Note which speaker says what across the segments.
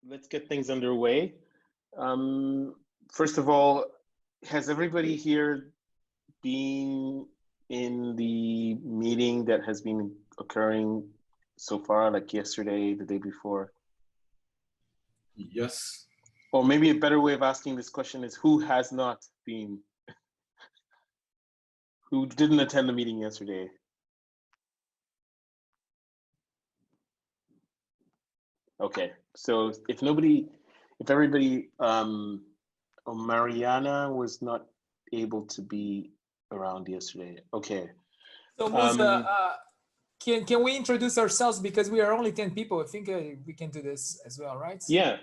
Speaker 1: let's get things underway. First of all, has everybody here been in the meeting that has been occurring so far, like yesterday, the day before?
Speaker 2: Yes.
Speaker 1: Or maybe a better way of asking this question is, who has not been, who didn't attend the meeting yesterday? Okay, so if everybody, Mariana was not able to be around yesterday. Okay.
Speaker 3: So Musa, can we introduce ourselves, because we are only 10 people? I think we can do this as well, right?
Speaker 1: Yeah,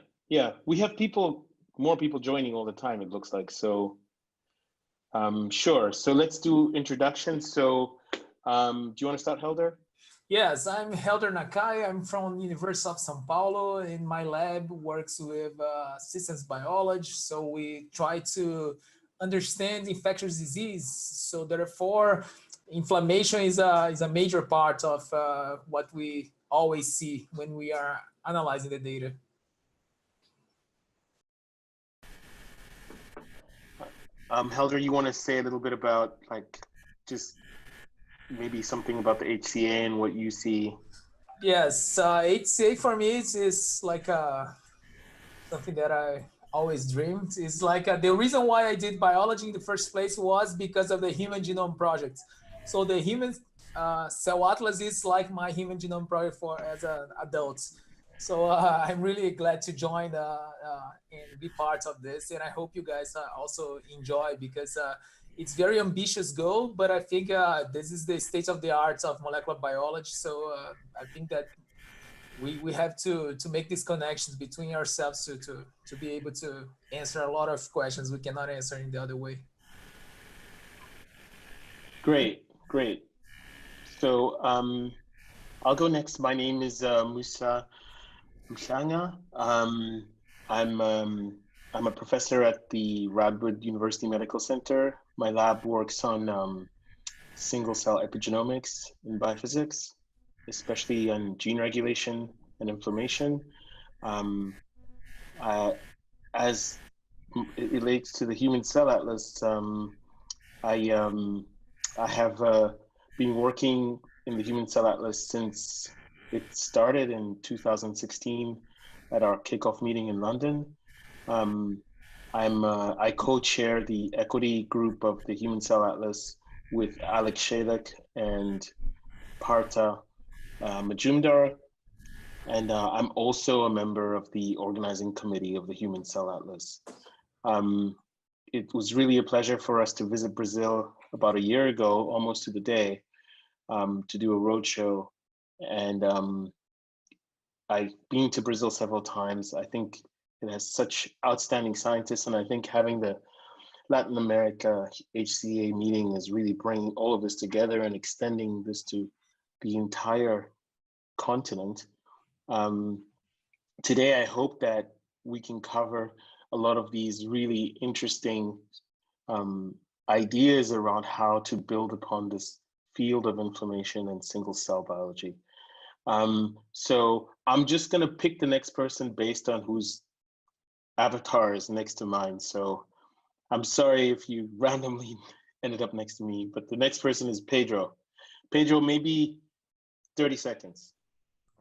Speaker 1: we have more people joining all the time, it looks like. So sure, so let's do introductions. So do you want to start, Helder?
Speaker 3: Yes, I'm Helder Nakai. I'm from University of São Paulo, and my lab works with systems biology. So we try to understand infectious disease. So therefore, inflammation is a major part of what we always see when we are analyzing the data.
Speaker 1: Helder, you want to say a little bit about, like, just maybe something about the HCA and what you see?
Speaker 3: Yes, HCA for me is like something that I always dreamed. It's like the reason why I did biology in the first place was because of the Human Genome Project. So the Human Cell Atlas is like my Human Genome Project as an adult. So I'm really glad to join and be part of this. And I hope you guys also enjoy, because it's very ambitious goal, but I think this is the state of the art of molecular biology. So I think that we have to make these connections between ourselves to be able to answer a lot of questions we cannot answer in the other way.
Speaker 1: Great. So I'll go next. My name is Musa Mhlanga. I'm a professor at the Radboud University Medical Center. My lab works on single cell epigenomics and biophysics, especially on gene regulation and inflammation. As it relates to the Human Cell Atlas, I have been working in the Human Cell Atlas since it started in 2016 at our kickoff meeting in London. I co-chair the equity group of the Human Cell Atlas with Alex Shalik and Partha Majumdar, and I'm also a member of the organizing committee of the Human Cell Atlas. It was really a pleasure for us to visit Brazil about a year ago, almost to the day, to do a roadshow. And I've been to Brazil several times. I think it has such outstanding scientists, and I think having the Latin America HCA meeting is really bringing all of this together and extending this to the entire continent. Today, I hope that we can cover a lot of these really interesting ideas around how to build upon this field of inflammation and single cell biology. So I'm just gonna pick the next person based on whose avatar is next to mine. So I'm sorry if you randomly ended up next to me, but the next person is Pedro. Pedro, maybe 30 seconds.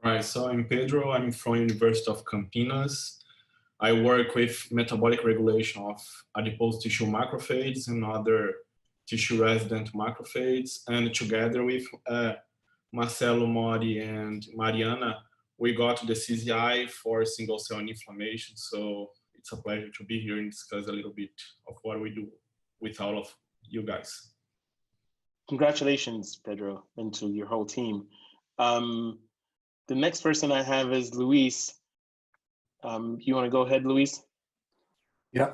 Speaker 2: All right, so I'm Pedro. I'm from University of Campinas. I work with metabolic regulation of adipose tissue macrophages and other tissue resident macrophages. And together with Marcelo Mori and Mariana, we got the CZI for single cell inflammation. So it's a pleasure to be here and discuss a little bit of what we do with all of you guys.
Speaker 1: Congratulations, Pedro, and to your whole team. The next person I have is Luis. You want to go ahead, Luis?
Speaker 4: Yeah.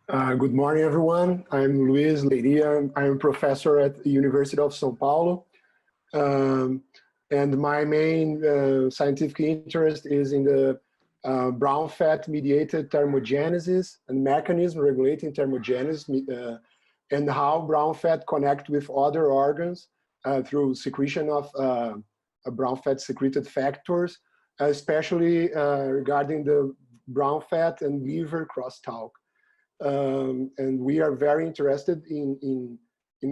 Speaker 4: Good morning, everyone. I'm Luis Leiria. I'm a professor at the University of São Paulo. And my main scientific interest is in the brown fat mediated thermogenesis and mechanism regulating thermogenesis and how brown fat connect with other organs through secretion of brown fat secreted factors, especially regarding the brown fat and liver crosstalk. And we are very interested in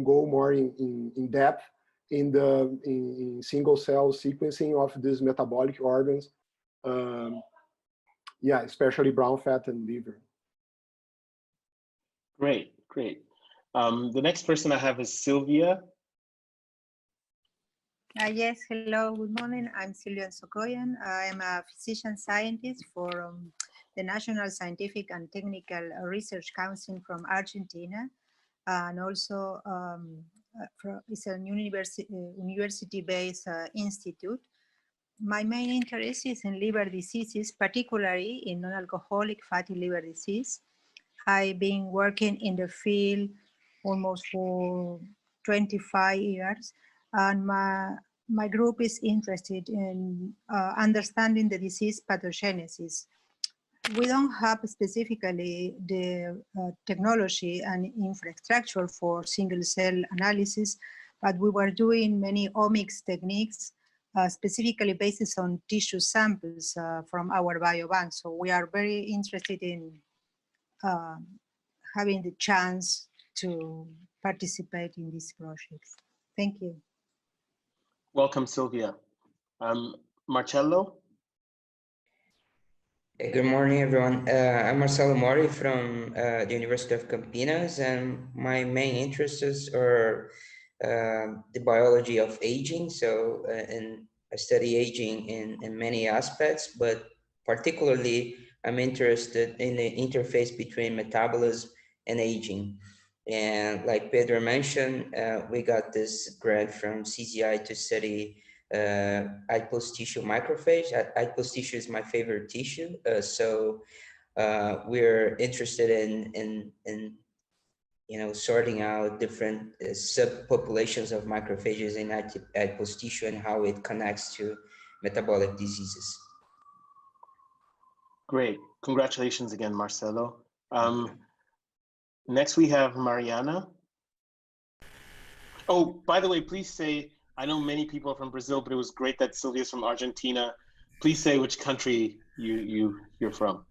Speaker 4: go more in depth in single cell sequencing of these metabolic organs. Yeah, especially brown fat and liver.
Speaker 1: Great, great. The next person I have is Sylvia.
Speaker 5: Yes, hello, good morning. I'm Silvia Sokoyan. I'm a physician scientist for the National Scientific and Technical Research Council from Argentina. And also it's a university-based institute. My main interest is in liver diseases, particularly in non-alcoholic fatty liver disease. I've been working in the field almost for 25 years, and my group is interested in understanding the disease pathogenesis. We don't have specifically the technology and infrastructure for single cell analysis, but we were doing many omics techniques, specifically based on tissue samples from our biobank. So we are very interested in having the chance to participate in these projects. Thank you.
Speaker 1: Welcome, Sylvia. Marcello?
Speaker 6: Good morning, everyone. I'm Marcelo Mori from the University of Campinas, and my main interests are the biology of aging. So, and I study aging in many aspects, but particularly I'm interested in the interface between metabolism and aging. And like Pedro mentioned, we got this grant from CZI to study adipose tissue macrophage. Adipose tissue is my favorite tissue, so we're interested in sorting out different subpopulations of macrophages in adipose tissue and how it connects to metabolic diseases.
Speaker 1: Great. Congratulations again, Marcelo. Next we have Mariana. Oh, by the way, please say, I know many people are from Brazil, but it was great that Sylvia's from Argentina. Please say which country you're from.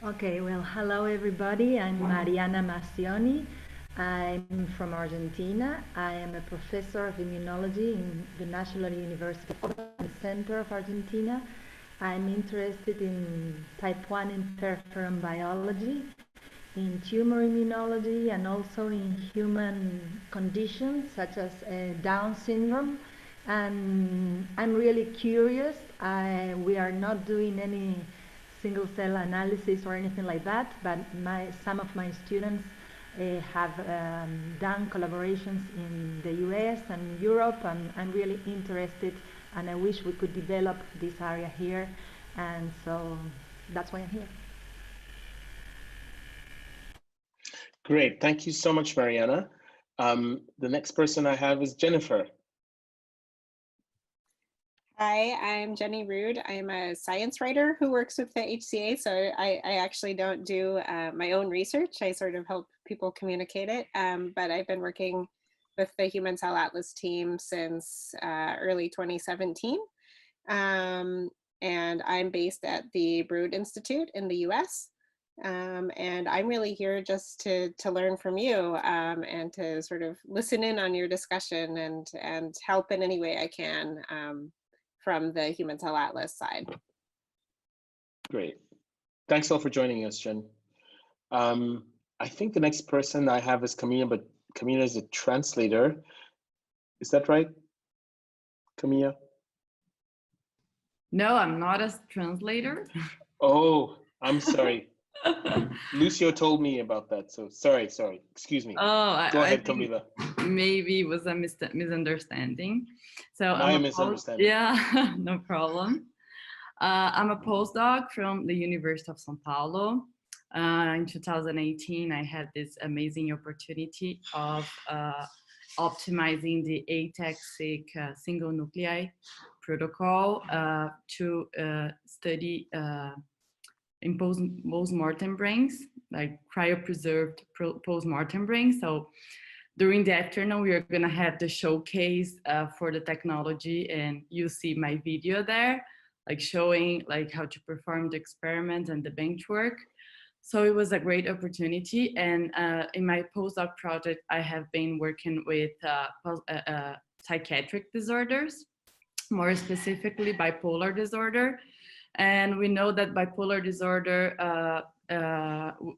Speaker 7: Okay, well, hello everybody. I'm Mariana Massioni. I'm from Argentina. I am a professor of immunology in the National University Center of Argentina. I'm interested in type 1 interferon biology, in tumor immunology, and also in human conditions such as Down syndrome. And I'm really curious. We are not doing any single cell analysis or anything like that, but some of my students have done collaborations in the US and Europe, and I'm really interested, and I wish we could develop this area here, and so that's why I'm here.
Speaker 1: Great, thank you so much, Mariana. The next person I have is Jennifer.
Speaker 8: Hi, I'm Jenny Rude. I'm a science writer who works with the HCA, so I actually don't do my own research. I sort of help people communicate it, but I've been working with the Human Cell Atlas team since early 2017. And I'm based at the Broad Institute in the US. And I'm really here just to learn from you and to sort of listen in on your discussion and help in any way I can from the Human Cell Atlas side.
Speaker 1: Great. Thanks all for joining us, Jen. I think the next person I have is Camilla, but Camilla is a translator. Is that right, Camilla?
Speaker 9: No, I'm not a translator.
Speaker 1: Oh, I'm sorry. Lucio told me about that, so sorry, excuse me.
Speaker 9: Oh,
Speaker 1: Go ahead, Camila.
Speaker 9: Maybe it was a misunderstanding. So
Speaker 1: My misunderstanding.
Speaker 9: Yeah, no problem. I'm a postdoc from the University of São Paulo. In 2018, I had this amazing opportunity of optimizing the ATAC-seq single nuclei protocol to study in post-mortem brains, like cryopreserved post-mortem brains. So during the afternoon, we are gonna have the showcase for the technology, and you see my video there. like showing like how to perform the experiment and the bench work. So it was a great opportunity. And in my postdoc project, I have been working with psychiatric disorders, more specifically bipolar disorder. And we know that bipolar disorder,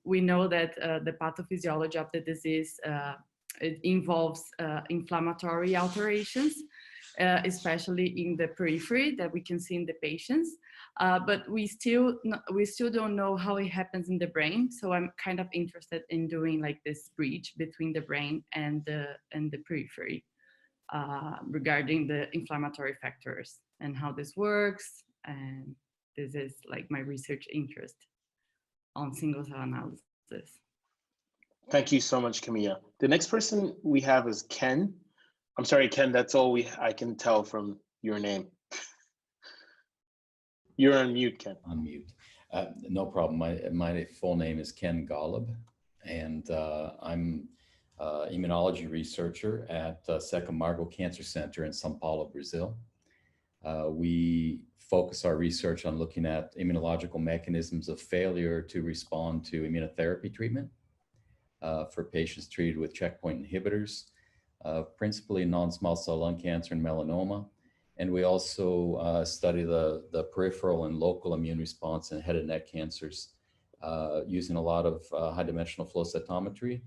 Speaker 9: we know that the pathophysiology of the disease, it involves inflammatory alterations, especially in the periphery that we can see in the patients. But we still don't know how it happens in the brain. So I'm kind of interested in doing like this bridge between the brain and the periphery regarding the inflammatory factors and how this works. And this is like my research interest on single cell analysis.
Speaker 1: Thank you so much, Camilla. The next person we have is Ken. I'm sorry, Ken, that's all I can tell from your name. You're on mute, Ken.
Speaker 10: On mute. No problem. My full name is Ken Golub, and I'm immunology researcher at São Camargo Cancer Center in São Paulo, Brazil. We focus our research on looking at immunological mechanisms of failure to respond to immunotherapy treatment for patients treated with checkpoint inhibitors, principally non-small cell lung cancer and melanoma. And we also study the peripheral and local immune response in head and neck cancers using a lot of high-dimensional flow cytometry.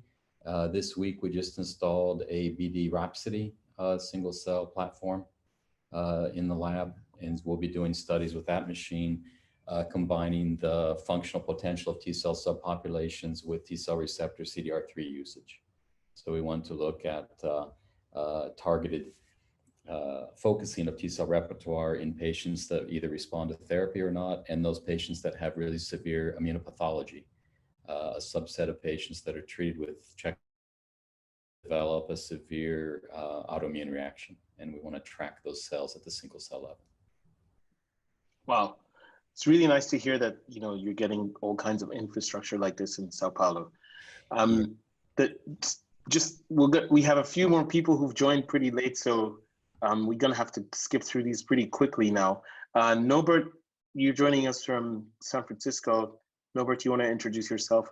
Speaker 10: This week, we just installed a BD Rhapsody single cell platform in the lab, and we'll be doing studies with that machine, combining the functional potential of T-cell subpopulations with T-cell receptor CDR3 usage. So we want to look at targeted focusing of T-cell repertoire in patients that either respond to therapy or not, and those patients that have really severe immunopathology. A subset of patients that are treated with check develop a severe autoimmune reaction, and we want to track those cells at the single cell level.
Speaker 1: Wow, it's really nice to hear that you're getting all kinds of infrastructure like this in Sao Paulo. We have a few more people who've joined pretty late, so we're gonna have to skip through these pretty quickly now. Norbert, you're joining us from San Francisco. Norbert, you want to introduce yourself?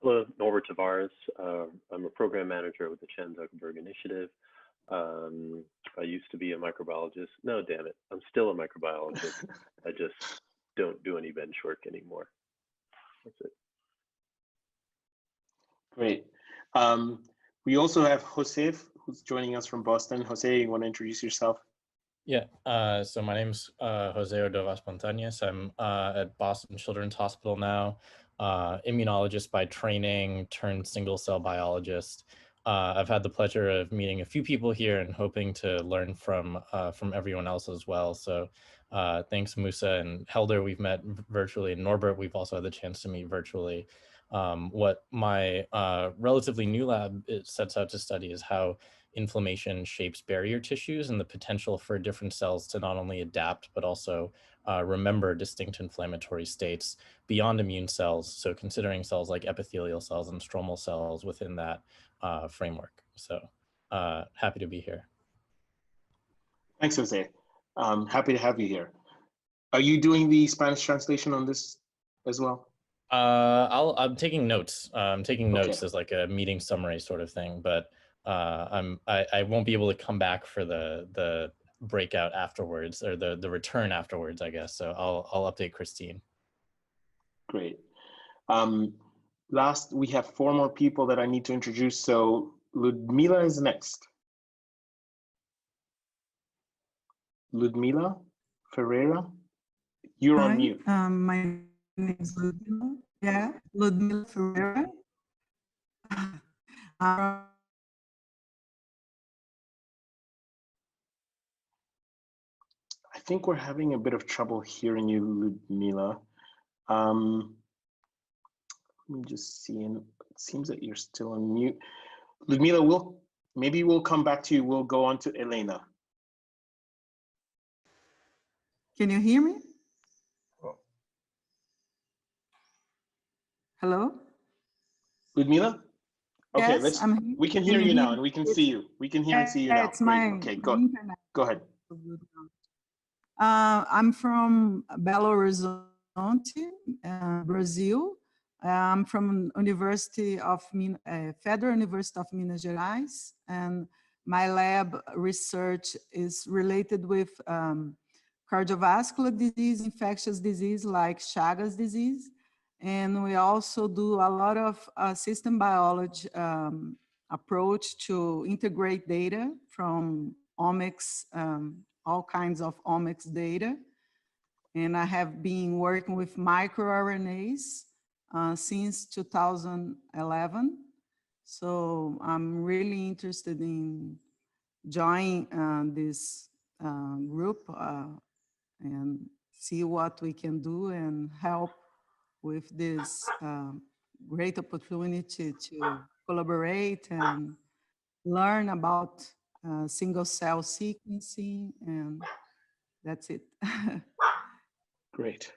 Speaker 11: Hello, Norbert Tavares. I'm a program manager with the Chan Zuckerberg Initiative. I used to be a microbiologist. No, damn it, I'm still a microbiologist. I just don't do any bench work anymore. That's it.
Speaker 1: Great. We also have Jose, who's joining us from Boston. Jose, you want to introduce yourself?
Speaker 12: Yeah, so my name's Jose Ordovas Montañez. I'm at Boston Children's Hospital now, immunologist by training turned single cell biologist. I've had the pleasure of meeting a few people here and hoping to learn from everyone else as well. So thanks Musa and Helder, we've met virtually, and Norbert, we've also had the chance to meet virtually. What my relatively new lab sets out to study is how inflammation shapes barrier tissues and the potential for different cells to not only adapt, but also remember distinct inflammatory states beyond immune cells. So considering cells like epithelial cells and stromal cells within that framework. So happy to be here.
Speaker 1: Thanks, Jose. Happy to have you here. Are you doing the Spanish translation on this as well?
Speaker 12: I'm taking notes. I'm taking notes as like a meeting summary sort of thing, but I won't be able to come back for the breakout afterwards, or the return afterwards, I guess. So I'll update Christine.
Speaker 1: Great. Last, we have 4 more people that I need to introduce. So Ludmila is next. Ludmila Ferreira, you're on mute.
Speaker 13: My name is Ludmila. Yeah, Ludmila Ferreira.
Speaker 1: I think we're having a bit of trouble hearing you, Ludmila. Let me just see. It seems that you're still on mute. Ludmila, maybe we'll come back to you. We'll go on to Elena.
Speaker 13: Can you hear me? Hello?
Speaker 1: Ludmila? Okay,
Speaker 13: yes,
Speaker 1: we can hear you now and we can see you. We can hear and see you now.
Speaker 13: It's my
Speaker 1: okay, go ahead.
Speaker 13: I'm from Belo Horizonte, Brazil. I'm from Federal University of Minas Gerais, and my lab research is related with cardiovascular disease, infectious disease like Chagas disease. And we also do a lot of system biology approach to integrate data from omics, all kinds of omics data. And I have been working with microRNAs since 2011. So I'm really interested in joining this group and see what we can do and help with this great opportunity to collaborate and learn about single cell sequencing, and that's it.
Speaker 1: Great.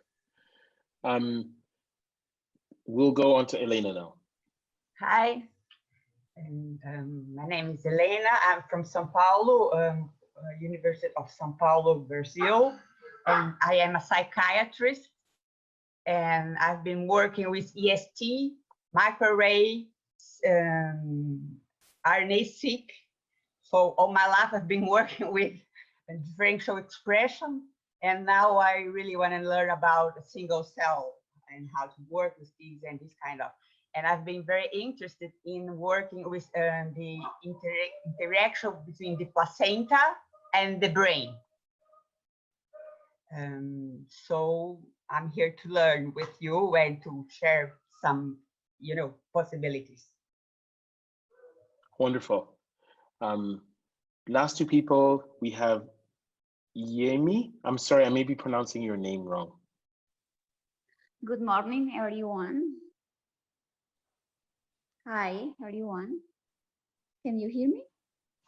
Speaker 1: We'll go on to Elena now.
Speaker 14: Hi, and, my name is Elena. I'm from São Paulo, University of São Paulo, Brazil, and I am a psychiatrist. And I've been working with EST, microarray, RNA-seq. So all my life I've been working with differential expression. And now I really want to learn about a single cell and how to work with these and this kind of. And I've been very interested in working with the interaction between the placenta and the brain. So I'm here to learn with you and to share some, possibilities.
Speaker 1: Wonderful. Last two people, we have Yemi. I'm sorry, I may be pronouncing your name wrong.
Speaker 15: Good morning, everyone. Hi, everyone. Can you hear me?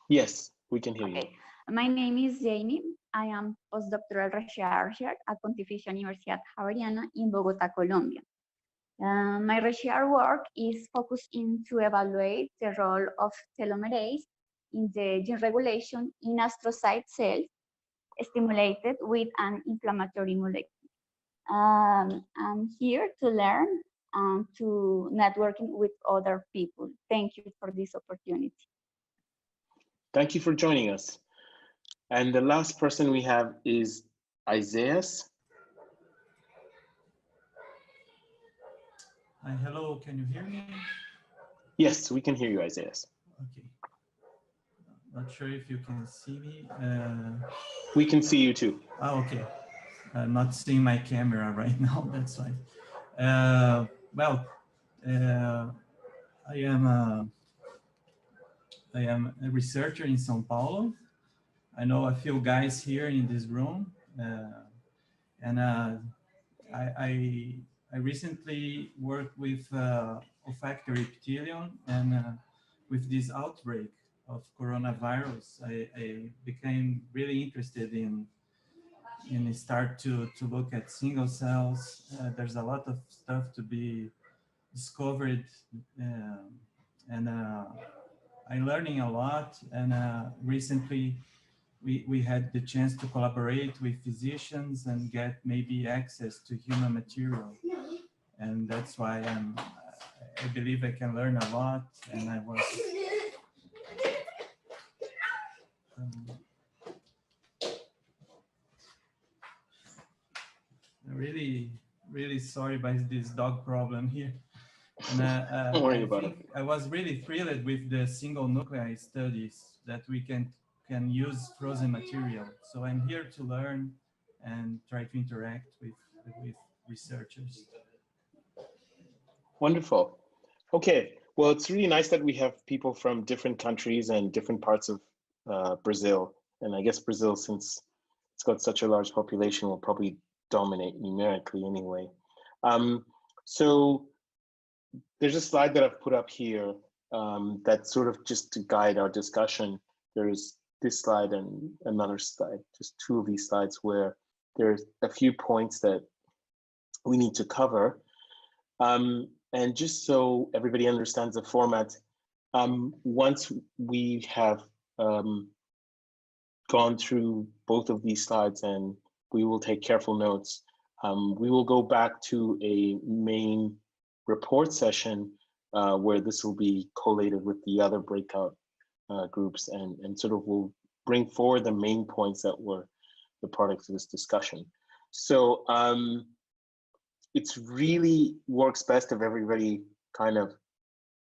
Speaker 1: Yes, we can hear you.
Speaker 15: My name is Jamie. I am postdoctoral researcher at Pontificia Universidad Javeriana in Bogota, Colombia. My research work is focused to evaluate the role of telomerase in the gene regulation in astrocyte cells stimulated with an inflammatory molecule. I'm here to learn and to networking with other people. Thank you for this opportunity.
Speaker 1: Thank you for joining us. And the last person we have is Isaiah.
Speaker 16: Hi, hello, can you hear me?
Speaker 1: Yes, we can hear you, Isaiah.
Speaker 16: Okay. Not sure if you can see me.
Speaker 1: We can see you too.
Speaker 16: Oh, okay. I'm not seeing my camera right now, that's why. I am a researcher in São Paulo. I know a few guys here in this room, and I recently worked with olfactory epithelium, and with this outbreak of coronavirus, I became really interested in start to look at single cells. There's a lot of stuff to be discovered, and I'm learning a lot. And recently, we had the chance to collaborate with physicians and get maybe access to human material. And that's why I believe I can learn a lot. And I was really sorry about this dog problem here. And
Speaker 1: don't worry about it.
Speaker 16: I was really thrilled with the single nuclei studies that we can use frozen material. So I'm here to learn and try to interact with researchers.
Speaker 1: Wonderful. Okay, well, it's really nice that we have people from different countries and different parts of Brazil. And I guess Brazil, since it's got such a large population, will probably dominate numerically anyway. So there's a slide that I've put up here that's sort of just to guide our discussion. There's this slide and another slide, just two of these slides where there's a few points that we need to cover. And just so everybody understands the format, once we have gone through both of these slides and we will take careful notes. We will go back to a main report session where this will be collated with the other breakout groups, and sort of will bring forward the main points that were the product of this discussion. So it's really works best if everybody kind of,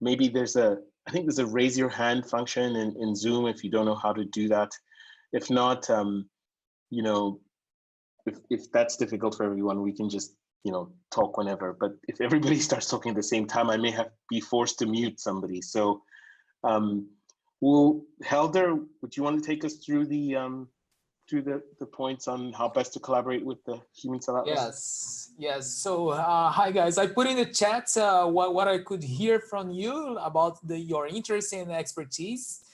Speaker 1: maybe I think there's a raise your hand function in Zoom if you don't know how to do that. If not, you know, if that's difficult for everyone, we can just, you know, talk whenever. But if everybody starts talking at the same time, I may be forced to mute somebody. So Helder, would you want to take us through the points on how best to collaborate with the Human Cell Atlas?
Speaker 3: Yes. So hi guys, I put in the chat what I could hear from you about your interest and expertise,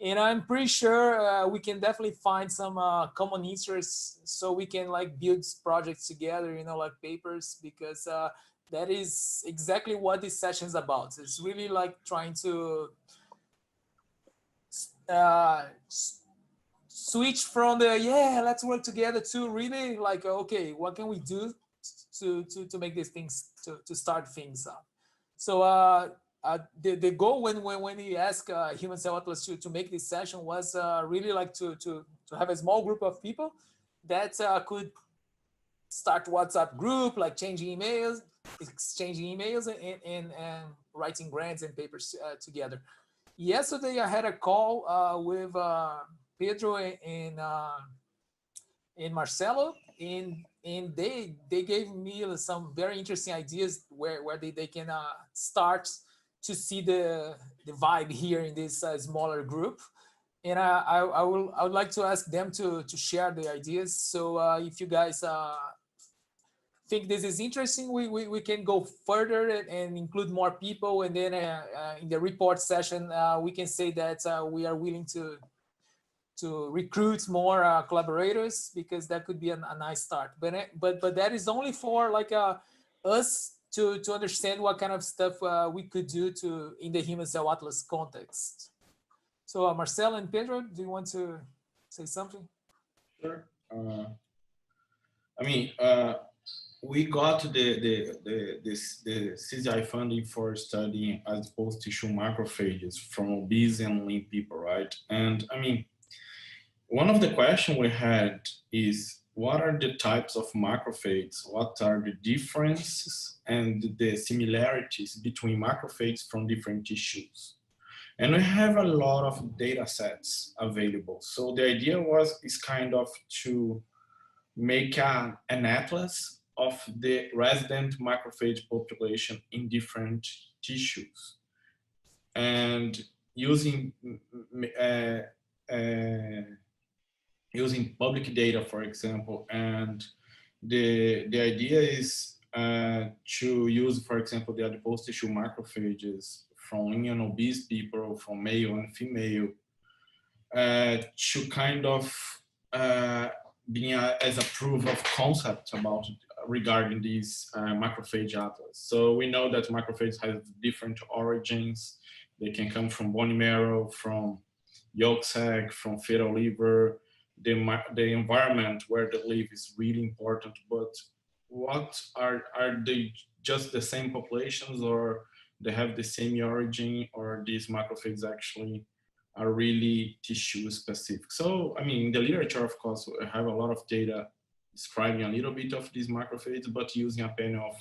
Speaker 3: and I'm pretty sure we can definitely find some common interests so we can like build projects together, you know, like papers, because that is exactly what this session is about. It's really like trying to switch from the let's work together to really like, okay, what can we do to make these things, to start things up. So the goal when you ask Human Cell Atlas to make this session was really like to have a small group of people that could start WhatsApp group, like exchanging emails and writing grants and papers together. Yesterday I had a call with Pedro and Marcelo, and they gave me some very interesting ideas where they can start to see the vibe here in this smaller group. And I would like to ask them to share the ideas. So if you guys think this is interesting, we can go further and include more people, and then in the report session we can say that we are willing to recruit more collaborators, because that could be a nice start. But that is only for like us to understand what kind of stuff we could do in the Human Cell Atlas context. So Marcelo and Pedro, do you want to say something?
Speaker 2: Sure. I mean, we got the CZI funding for studying adipose tissue macrophages from obese and lean people, right? And I mean, one of the questions we had is, what are the types of macrophages? What are the differences and the similarities between macrophages from different tissues? And we have a lot of data sets available. So the idea is kind of to make an atlas of the resident macrophage population in different tissues. And using public data, for example, and the idea is to use, for example, the adipose tissue macrophages from lean and obese people, from male and female, to kind of being as a proof of concept about regarding these macrophage atlas. So we know that macrophages have different origins. They can come from bone marrow, from yolk sac, from fetal liver. The environment where they live is really important, but what are they just the same populations, or they have the same origin, or these macrophages actually are really tissue specific? So, I mean, in the literature, of course, we have a lot of data describing a little bit of these macrophages, but using a panel of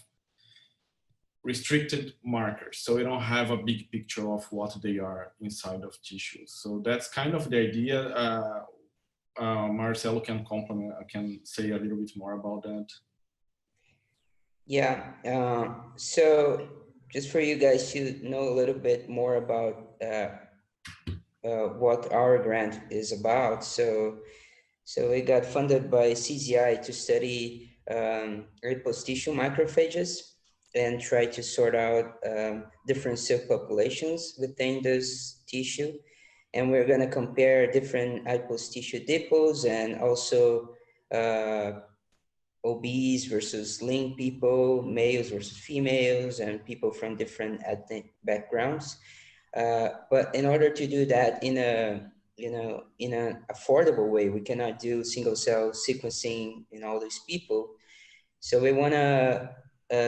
Speaker 2: restricted markers. So we don't have a big picture of what they are inside of tissues. So that's kind of the idea. Marcelo can complement, can say a little bit more about that.
Speaker 6: Yeah, so just for you guys to know a little bit more about what our grant is about. So we got funded by CZI to study adipose tissue macrophages and try to sort out different cell populations within this tissue. And we're going to compare different adipose tissue depots, and also obese versus lean people, males versus females, and people from different ethnic backgrounds. But in order to do that in in an affordable way. We cannot do single cell sequencing in all these people. So we want to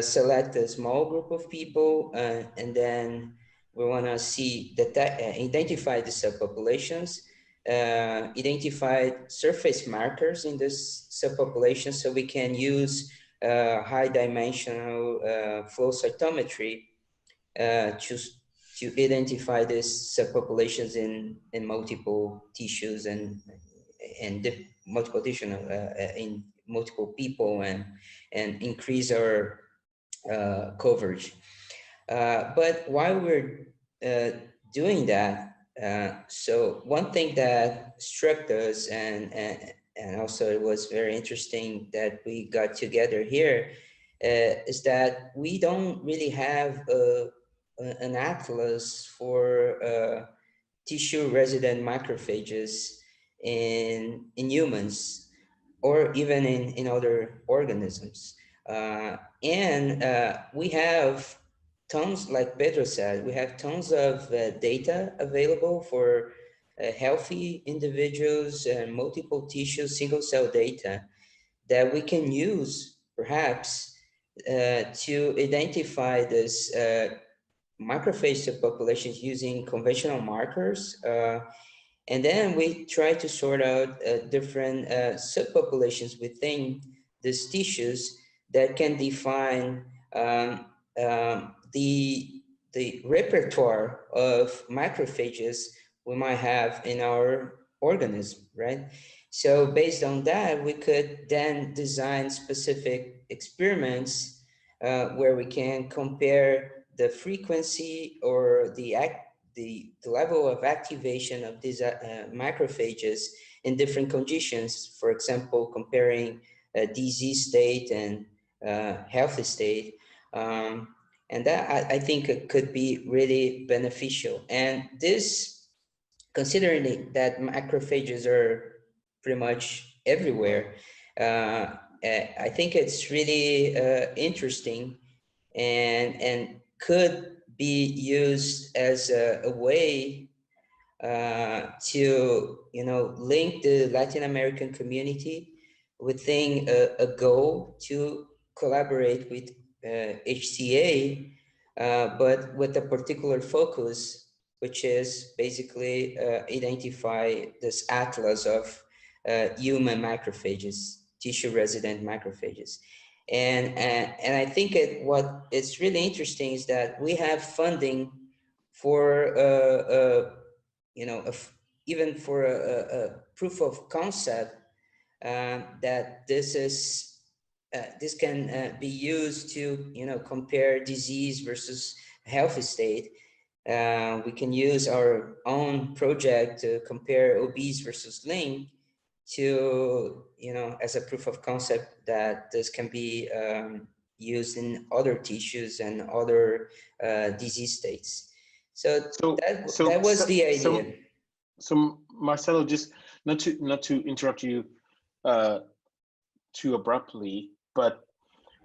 Speaker 6: select a small group of people, and then we want to see that identify the subpopulations, identify surface markers in this subpopulation, so we can use high dimensional flow cytometry to identify these subpopulations in multiple tissues and multiple tissue in multiple people, and increase our coverage. But while we're doing that, so one thing that struck us, and also it was very interesting that we got together here, is that we don't really have an atlas for tissue resident macrophages in humans, or even in other organisms. We have tons, like Pedro said, we have tons of data available for healthy individuals and multiple tissue single cell data that we can use perhaps to identify this macrophage subpopulations using conventional markers. And then we try to sort out different subpopulations within these tissues that can define the repertoire of macrophages we might have in our organism, right? So based on that, we could then design specific experiments where we can compare the frequency or the level of activation of these macrophages in different conditions. For example, comparing a disease state and healthy state. And that I think it could be really beneficial. And this, considering that macrophages are pretty much everywhere, I think it's really interesting and could be used as a way to link the Latin American community within a goal to collaborate with HCA, but with a particular focus, which is basically identify this atlas of human macrophages, tissue resident macrophages. And I think what is really interesting is that we have funding for even for a proof of concept that this can be used to compare disease versus healthy state. We can use our own project to compare obese versus lean to as a proof of concept that this can be used in other tissues and other disease states. So that was the idea.
Speaker 1: So Marcelo, just not to interrupt you too abruptly, but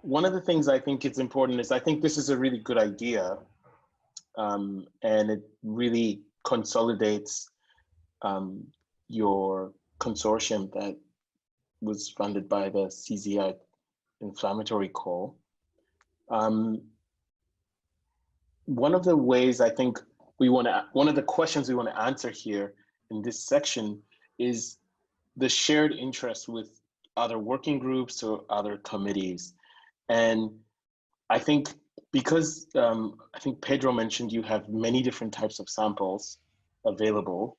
Speaker 1: one of the things I think it's important is I think this is a really good idea, and it really consolidates your consortium that was funded by the CZI inflammatory call. One of the ways I think one of the questions we want to answer here in this section is the shared interest with other working groups or other committees. And I think because I think Pedro mentioned you have many different types of samples available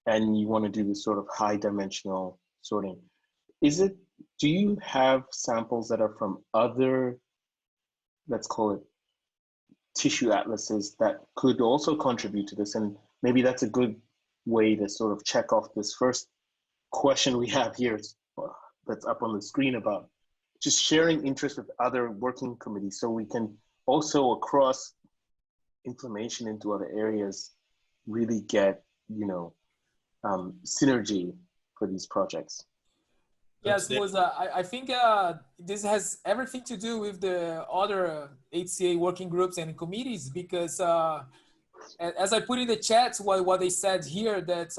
Speaker 1: and you want to do this sort of high dimensional sorting. Do you have samples that are from other, let's call it, tissue atlases that could also contribute to this? And maybe that's a good way to sort of check off this first question we have here that's up on the screen about just sharing interest with other working committees, so we can also across inflammation into other areas really get synergy for these projects.
Speaker 3: Yes, Musa, I think this has everything to do with the other HCA working groups and committees, because as I put in the chat, what they said here, that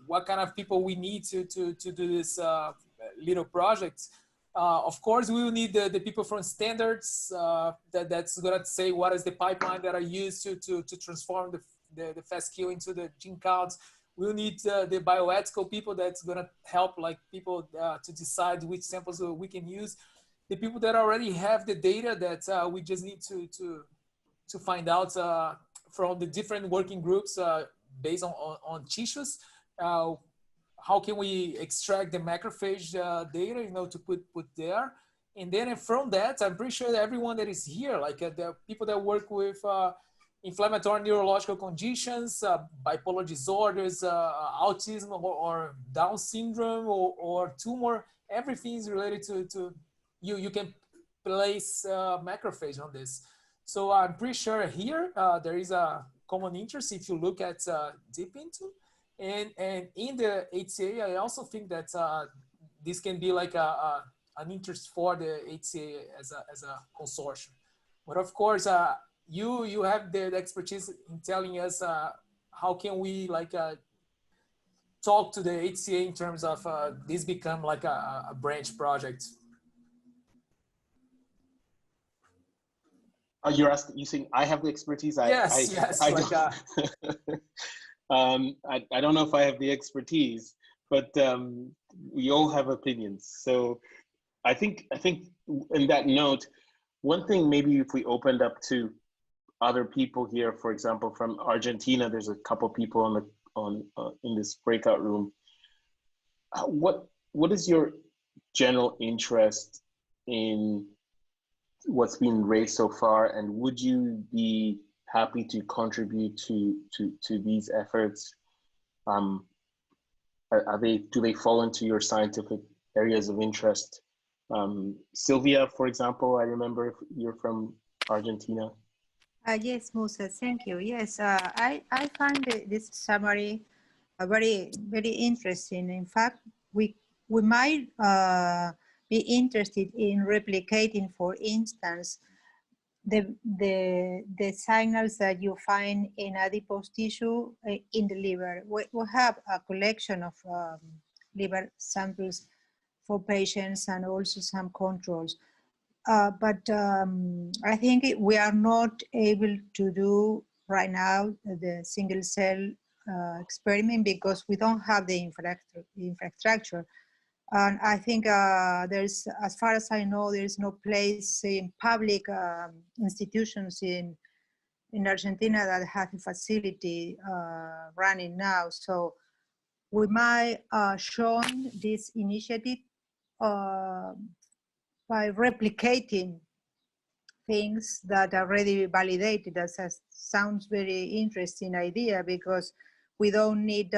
Speaker 3: what kind of people we need to do this little project. Of course, we will need the people from standards that's gonna say what is the pipeline that are used to transform the FASTQ into the gene counts. We'll need the bioethical people that's gonna help like people to decide which samples we can use. The people that already have the data that we just need to find out from the different working groups based on tissues. How can we extract the macrophage data, to put there? And then from that, I'm pretty sure that everyone that is here, like the people that work with inflammatory neurological conditions, bipolar disorders, autism or Down syndrome or tumor, everything is related to you can place macrophage on this. So I'm pretty sure here there is a common interest if you look at deep into. And in the HCA, I also think that this can be like an interest for the HCA as a consortium. But of course, you have the expertise in telling us how can we like talk to the HCA in terms of this become like a branch project.
Speaker 1: You're asking, you saying I have the expertise?
Speaker 3: Yes.
Speaker 1: I don't know if I have the expertise, but we all have opinions. So I think in that note, one thing maybe if we opened up to other people here, for example, from Argentina, there's a couple people in this breakout room. What is your general interest in what's been raised so far, and would you be happy to contribute to these efforts? Do they fall into your scientific areas of interest? Sylvia, for example, I remember you're from Argentina.
Speaker 5: Yes, Musa, thank you. Yes, I find this summary very, very interesting. In fact, we might be interested in replicating, for instance, the signals that you find in adipose tissue in the liver. We have a collection of liver samples for patients and also some controls. But I think we are not able to do right now the single cell experiment because we don't have the infrastructure. And I think there's, as far as I know, there's no place in public institutions in Argentina that have a facility running now. So we might join this initiative by replicating things that are already validated. That sounds very interesting idea because we don't need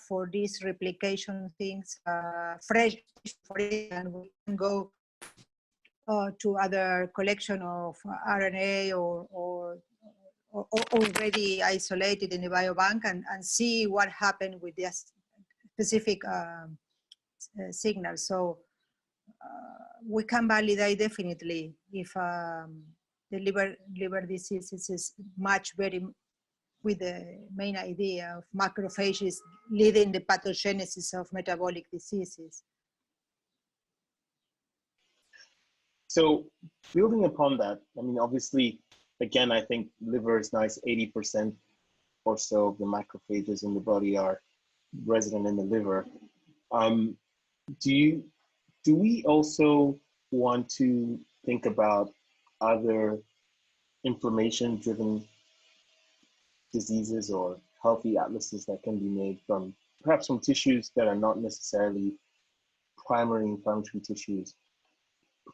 Speaker 5: for these replication things fresh for it, and we can go to other collection of RNA or already isolated in the biobank and see what happened with this specific signal. So we can validate definitely if the liver diseases is match very with the main idea of macrophages leading the pathogenesis of metabolic diseases.
Speaker 1: So building upon that, I mean, obviously, again, I think liver is nice. 80% or so of the macrophages in the body are resident in the liver. Do we also want to think about other inflammation-driven diseases or healthy atlases that can be made from perhaps from tissues that are not necessarily primary inflammatory tissues?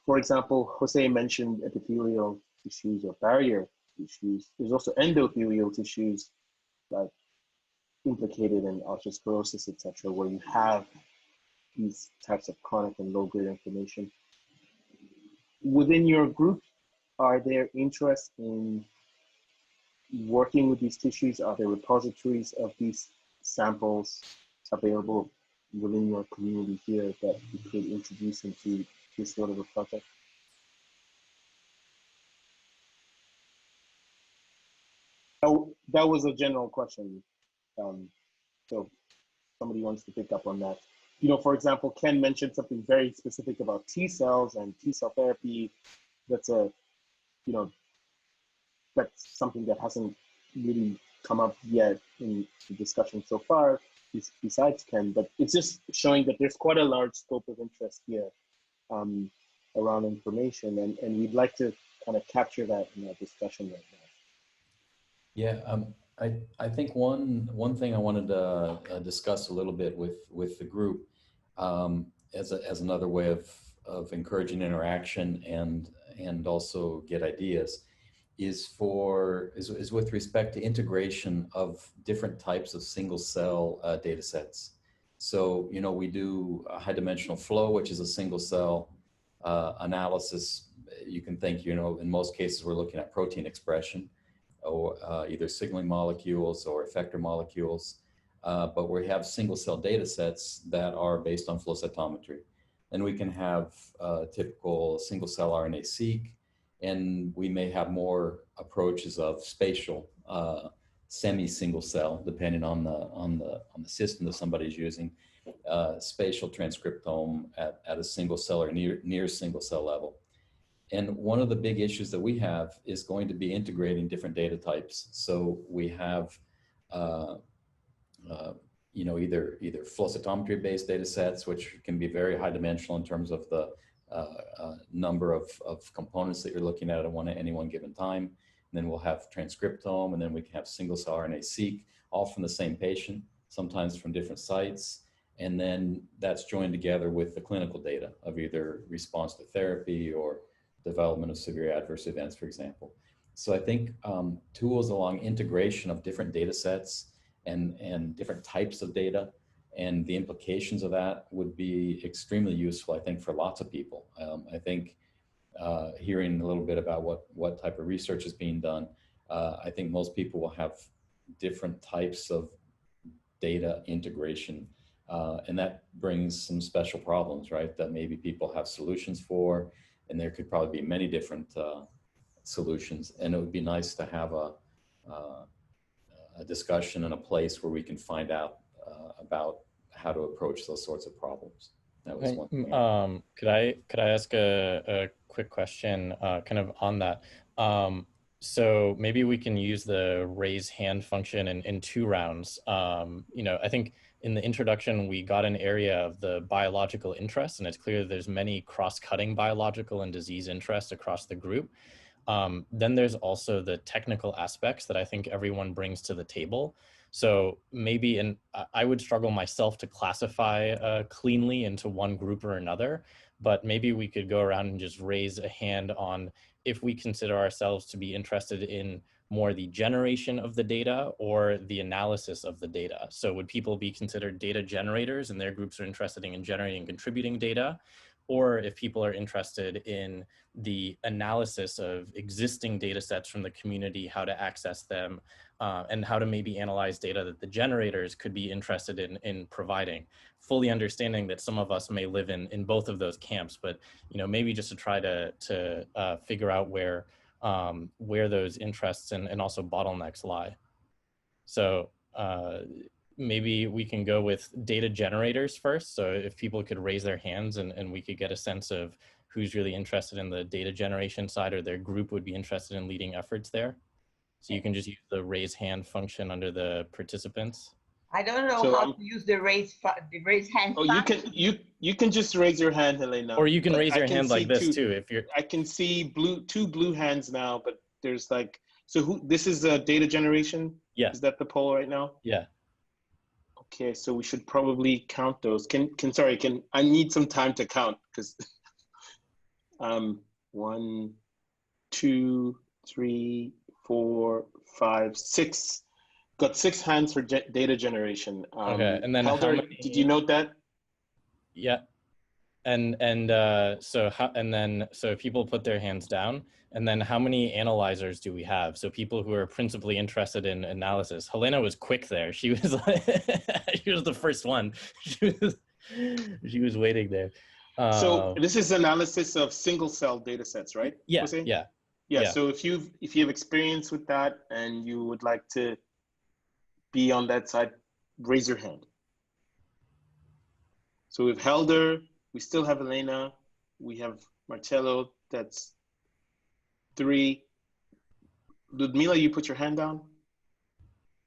Speaker 1: For example, Jose mentioned epithelial tissues or barrier tissues. There's also endothelial tissues like implicated in atherosclerosis, etc., where you have these types of chronic and low-grade inflammation. Within your group, are there interests in working with these tissues? Are there repositories of these samples available within your community here that you could introduce into this sort of a project? That was a general question. So somebody wants to pick up on that. You know, for example, Ken mentioned something very specific about T cells and T cell therapy. That's that's something that hasn't really come up yet in the discussion so far, besides Ken, but it's just showing that there's quite a large scope of interest here around information, and we'd like to kind of capture that in our discussion right now.
Speaker 10: Yeah, I think one thing I wanted to discuss a little bit with the group as another way of encouraging interaction and also get ideas is with respect to integration of different types of single cell data sets. So, you know, we do a high dimensional flow, which is a single cell analysis. You can think, you know, in most cases, we're looking at protein expression or either signaling molecules or effector molecules. But we have single cell data sets that are based on flow cytometry. And we can have typical single cell RNA-seq, and we may have more approaches of spatial semi-single cell, depending on the system that somebody's using, spatial transcriptome at a single cell or near single cell level. And one of the big issues that we have is going to be integrating different data types. So we have, you know, either flow cytometry based data sets, which can be very high dimensional in terms of the number of components that you're looking at any one given time. And then we'll have transcriptome, and then we can have single cell RNA-seq, all from the same patient, sometimes from different sites. And then that's joined together with the clinical data of either response to therapy or development of severe adverse events, for example. So I think tools along integration of different data sets and different types of data and the implications of that would be extremely useful, I think, for lots of people. I think hearing a little bit about what type of research is being done, I think most people will have different types of data integration, and that brings some special problems, right? That maybe people have solutions for, and there could probably be many different solutions. And it would be nice to have a discussion and a place where we can find out about how to approach those sorts of problems. That was one thing.
Speaker 12: Could I ask a quick question kind of on that? So maybe we can use the raise hand function in 2 rounds. You know, I think in the introduction, we got an area of the biological interest, and it's clear there's many cross-cutting biological and disease interests across the group. Then there's also the technical aspects that I think everyone brings to the table. So maybe, and I would struggle myself to classify cleanly into one group or another, but maybe we could go around and just raise a hand on if we consider ourselves to be interested in more the generation of the data or the analysis of the data. So would people be considered data generators and their groups are interested in generating and contributing data? Or if people are interested in the analysis of existing data sets from the community, how to access them, and how to maybe analyze data that the generators could be interested in providing, fully understanding that some of us may live in both of those camps, but you know, maybe just to try to figure out where those interests and also bottlenecks lie. So maybe we can go with data generators first. So if people could raise their hands and we could get a sense of who's really interested in the data generation side or their group would be interested in leading efforts there. So you can just use the raise hand function under the participants.
Speaker 14: I don't know how to use the raise hand.
Speaker 1: Oh, you can just raise your hand, Helena.
Speaker 12: Or you can raise your hand like this too if you're.
Speaker 1: I can see two blue hands now, but there's like, so this is a data generation?
Speaker 12: Yeah.
Speaker 1: Is that the poll right now?
Speaker 12: Yeah.
Speaker 1: Okay, so we should probably count those. I need some time to count because 1, 2, 3, 4, 5, 6. Got 6 hands for data generation.
Speaker 12: Okay, and then
Speaker 1: Helder, did you note that?
Speaker 12: Yeah, so if people put their hands down, and then how many analyzers do we have? So people who are principally interested in analysis. Helena was quick there. She was she was the first one. She was waiting there.
Speaker 1: So this is analysis of single cell data sets, right?
Speaker 12: Yeah,
Speaker 1: Jose?
Speaker 12: yeah.
Speaker 1: Yeah, so if you have experience with that and you would like to be on that side, raise your hand. So we've Helder, we still have Elena, we have Marcello, that's 3. Ludmila, you put your hand down.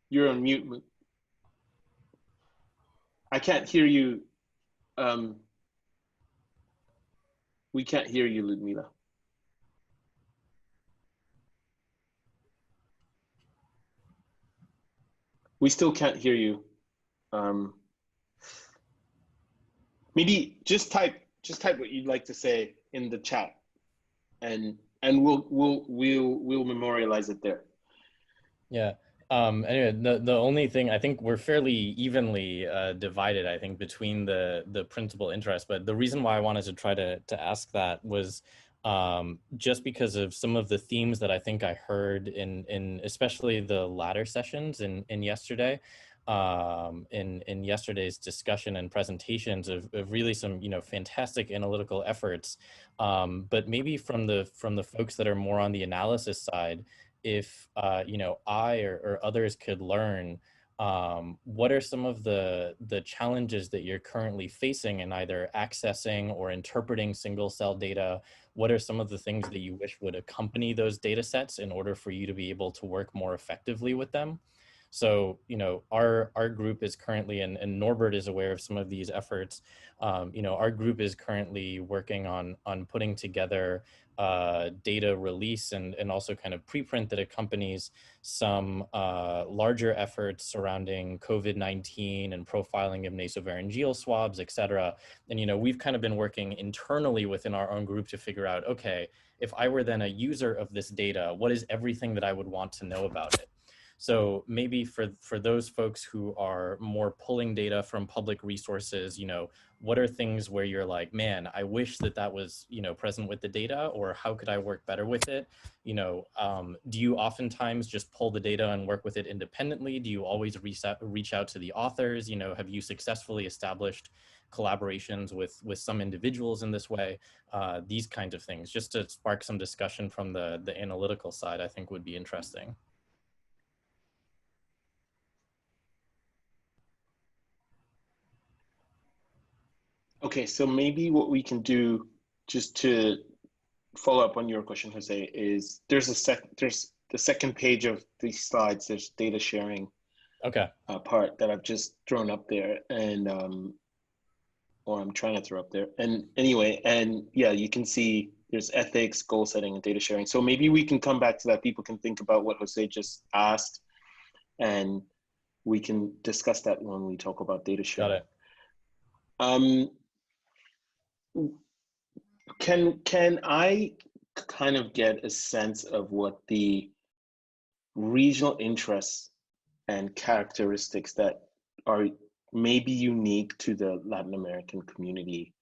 Speaker 1: You're on mute. I can't hear you. We can't hear you, Ludmila. We still can't hear you. Maybe just type what you'd like to say in the chat, and we'll memorialize it there.
Speaker 12: Yeah. Anyway, the only thing, I think we're fairly evenly divided, I think, between the principal interests. But the reason why I wanted to try to ask that was just because of some of the themes that I think I heard in especially the latter sessions in yesterday, in yesterday's discussion and presentations of really some, you know, fantastic analytical efforts. But maybe from the folks that are more on the analysis side, if you know, I or others could learn what are some of the challenges that you're currently facing in either accessing or interpreting single cell data. What are some of the things that you wish would accompany those data sets in order for you to be able to work more effectively with them? So, you know, our group is currently, and Norbert is aware of some of these efforts. You know, our group is currently working on putting together data release and also kind of preprint that accompanies some larger efforts surrounding COVID-19 and profiling of nasopharyngeal swabs, et cetera. And, you know, we've kind of been working internally within our own group to figure out, okay, if I were then a user of this data, what is everything that I would want to know about it? So maybe for those folks who are more pulling data from public resources, you know, what are things where you're like, man, I wish that was, you know, present with the data, or how could I work better with it? You know, do you oftentimes just pull the data and work with it independently? Do you always reach out to the authors? You know, have you successfully established collaborations with some individuals in this way? These kinds of things, just to spark some discussion from the analytical side, I think would be interesting.
Speaker 1: Okay, so maybe what we can do, just to follow up on your question, Jose, is there's the second page of these slides. There's data sharing.
Speaker 12: Okay.
Speaker 1: Part that I've just thrown up there, and or I'm trying to throw up there. And anyway, and yeah, you can see there's ethics, goal setting, and data sharing. So maybe we can come back to that. People can think about what Jose just asked, and we can discuss that when we talk about data sharing.
Speaker 12: Got it.
Speaker 1: Can I kind of get a sense of what the regional interests and characteristics that are maybe unique to the Latin American community?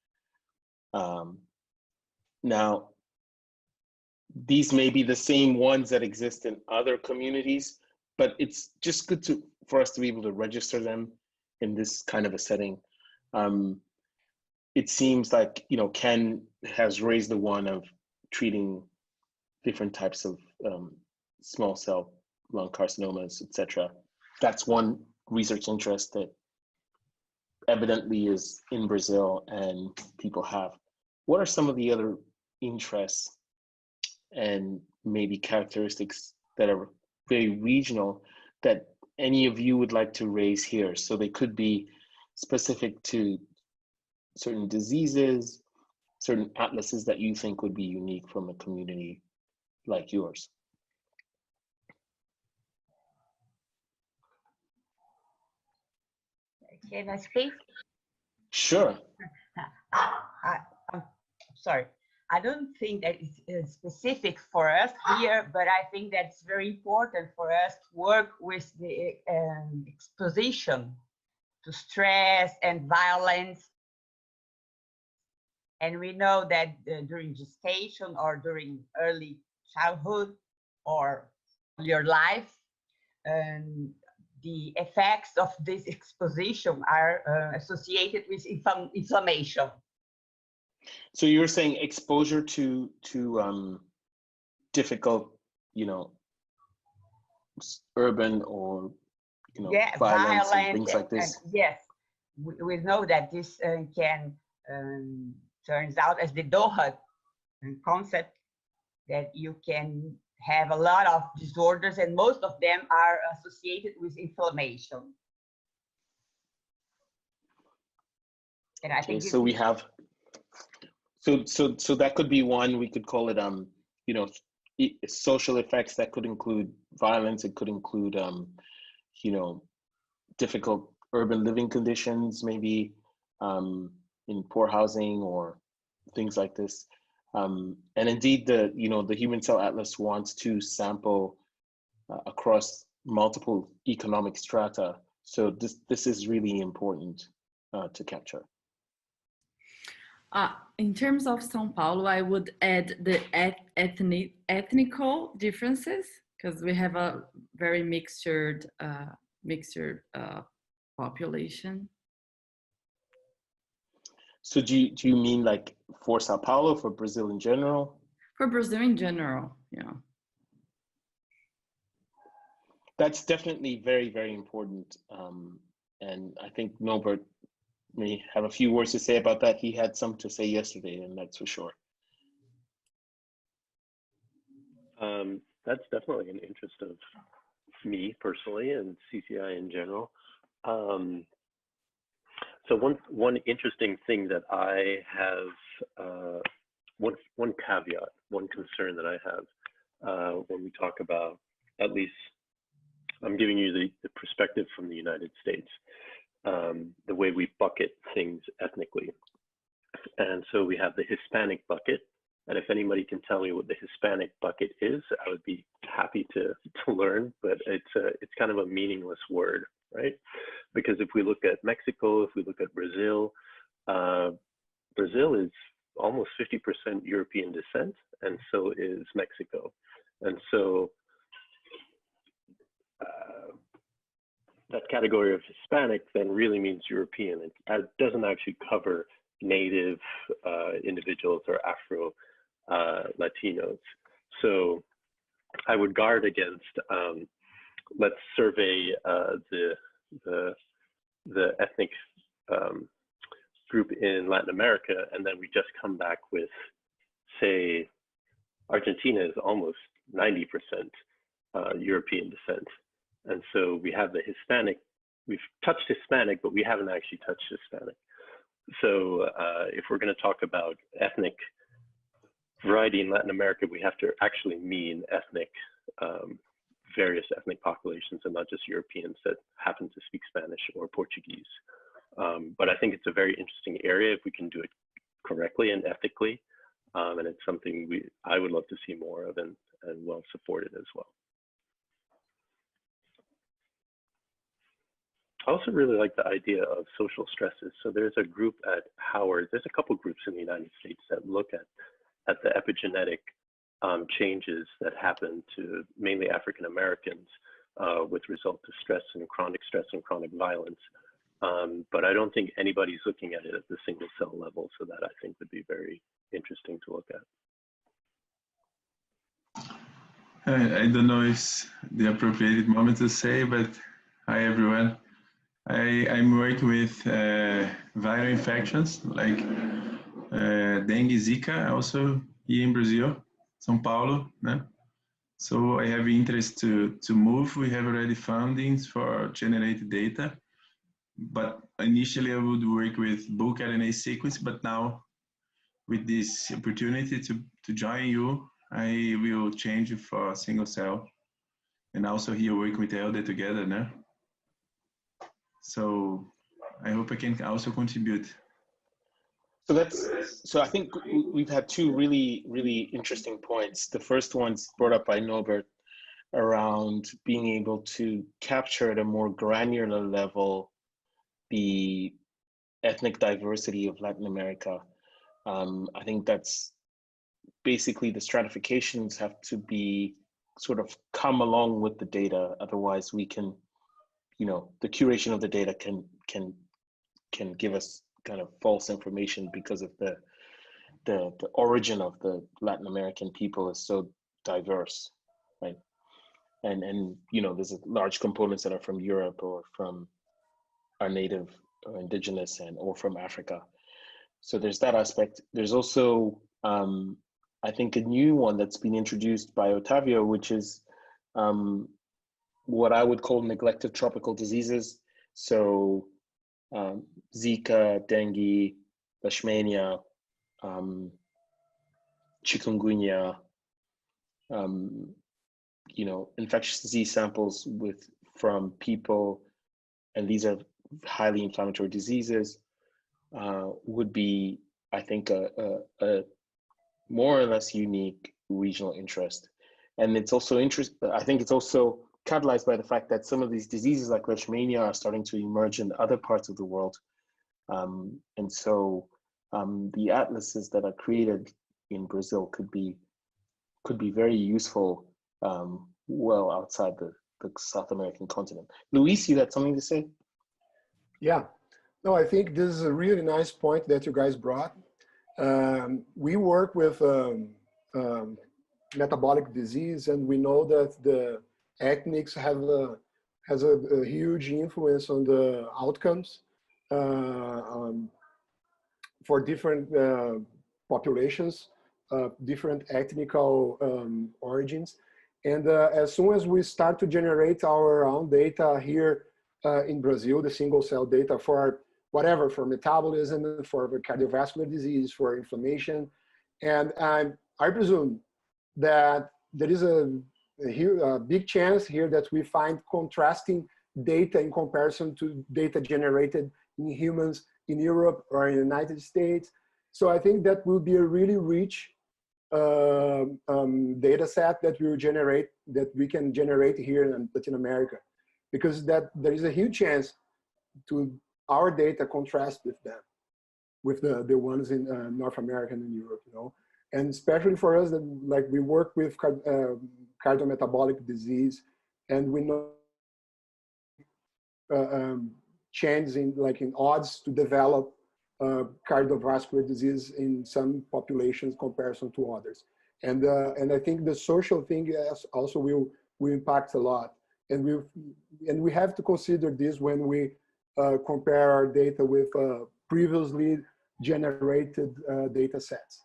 Speaker 1: Now, these may be the same ones that exist in other communities, but it's just good for us to be able to register them in this kind of a setting. It seems like, you know, Ken has raised the one of treating different types of small cell lung carcinomas, etc. That's one research interest that evidently is in Brazil and people have. What are some of the other interests and maybe characteristics that are very regional that any of you would like to raise here? So they could be specific to certain diseases, certain atlases that you think would be unique from a community like yours.
Speaker 14: Can I speak?
Speaker 1: Sure.
Speaker 14: I'm sorry. I don't think that it's specific for us here, but I think that's very important for us to work with the exposition to stress and violence. And we know that during gestation or during early childhood or your life, the effects of this exposition are associated with inflammation.
Speaker 1: So you're saying exposure to difficult, urban or
Speaker 14: yeah,
Speaker 1: violence and
Speaker 14: violent,
Speaker 1: things like this?
Speaker 14: yes, we know that this can turns out as the Doha concept, that you can have a lot of disorders, and most of them are associated with inflammation. And I think
Speaker 1: so we have, so that could be one. We could call it social effects that could include violence. It could include difficult urban living conditions, maybe in poor housing or things like this. And indeed, the Human Cell Atlas wants to sample across multiple economic strata. So this is really important to capture.
Speaker 9: In terms of São Paulo, I would add the ethnical differences, because we have a very mixtured population.
Speaker 1: So do you mean like for Sao Paulo, for Brazil in general?
Speaker 9: For Brazil in general, yeah.
Speaker 1: That's definitely very, very important. And I think Norbert may have a few words to say about that. He had some to say yesterday, and that's for sure.
Speaker 11: That's definitely an interest of me personally and CCI in general. So one interesting thing that I have, one caveat, one concern that I have when we talk about, at least I'm giving you the perspective from the United States, the way we bucket things ethnically. And so we have the Hispanic bucket. And if anybody can tell me what the Hispanic bucket is, I would be happy to learn, but it's kind of a meaningless word, right? Because if we look at Mexico, if we look at Brazil, Brazil is almost 50% European descent, and so is Mexico. And so that category of Hispanic then really means European. It doesn't actually cover native individuals or Afro Latinos. So I would guard against, let's survey the ethnic group in Latin America, and then we just come back with, say, Argentina is almost 90% European descent. And so we have the Hispanic, we've touched Hispanic, but we haven't actually touched Hispanic. So if we're going to talk about ethnic variety in Latin America, we have to actually mean ethnic, various ethnic populations, and not just Europeans that happen to speak Spanish or Portuguese. But I think it's a very interesting area if we can do it correctly and ethically. And it's something I would love to see more of and well supported as well. I also really like the idea of social stresses. So there's a group at Howard, there's a couple groups in the United States that look at the epigenetic changes that happen to mainly African Americans with result to stress and chronic violence. But I don't think anybody's looking at it at the single cell level, so that I think would be very interesting to look at.
Speaker 17: I don't know if it's the appropriate moment to say, but hi everyone. I'm working with viral infections like dengue, Zika, also here in Brazil, São Paulo. Né? So I have interest to move. We have already fundings for generate data, but initially I would work with bulk RNA sequence, but now with this opportunity to join you, I will change for single cell, and also here work with Elder together. Né? So I hope I can also contribute.
Speaker 1: So I think we've had two really, really interesting points. The first one's brought up by Norbert around being able to capture at a more granular level the ethnic diversity of Latin America. I think that's basically the stratifications have to be sort of come along with the data. Otherwise we can, the curation of the data can give us kind of false information because of the origin of the Latin American people is so diverse, right? And you know, there's large components that are from Europe or from our native or indigenous or from Africa. So there's that aspect. There's also, I think, a new one that's been introduced by Otavio, which is what I would call neglected tropical diseases. So Zika, dengue, leishmania, chikungunya, you know, infectious disease samples from people, and these are highly inflammatory diseases, would be, I think, a more or less unique regional interest. And it's also I think it's also catalyzed by the fact that some of these diseases like leishmania are starting to emerge in other parts of the world. And so the atlases that are created in Brazil could be very useful well outside the South American continent. Luis, you had something to say?
Speaker 4: Yeah, no, I think this is a really nice point that you guys brought. We work with metabolic disease, and we know that the ethnics has a huge influence on the outcomes for different populations, different ethnical origins. And as soon as we start to generate our own data here in Brazil, the single cell data for whatever, for metabolism, for cardiovascular disease, for inflammation, and I presume that there is a big chance here that we find contrasting data in comparison to data generated in humans in Europe or in the United States. So I think that will be a really rich data set that we can generate here in Latin America, because there is a huge chance to our data contrast with them, with the ones in North America and in Europe, you know. And especially for us, like we work with cardiometabolic disease, and we know change in odds to develop cardiovascular disease in some populations comparison to others. And I think the social thing also will impact a lot. And we have to consider this when we compare our data with previously generated data sets.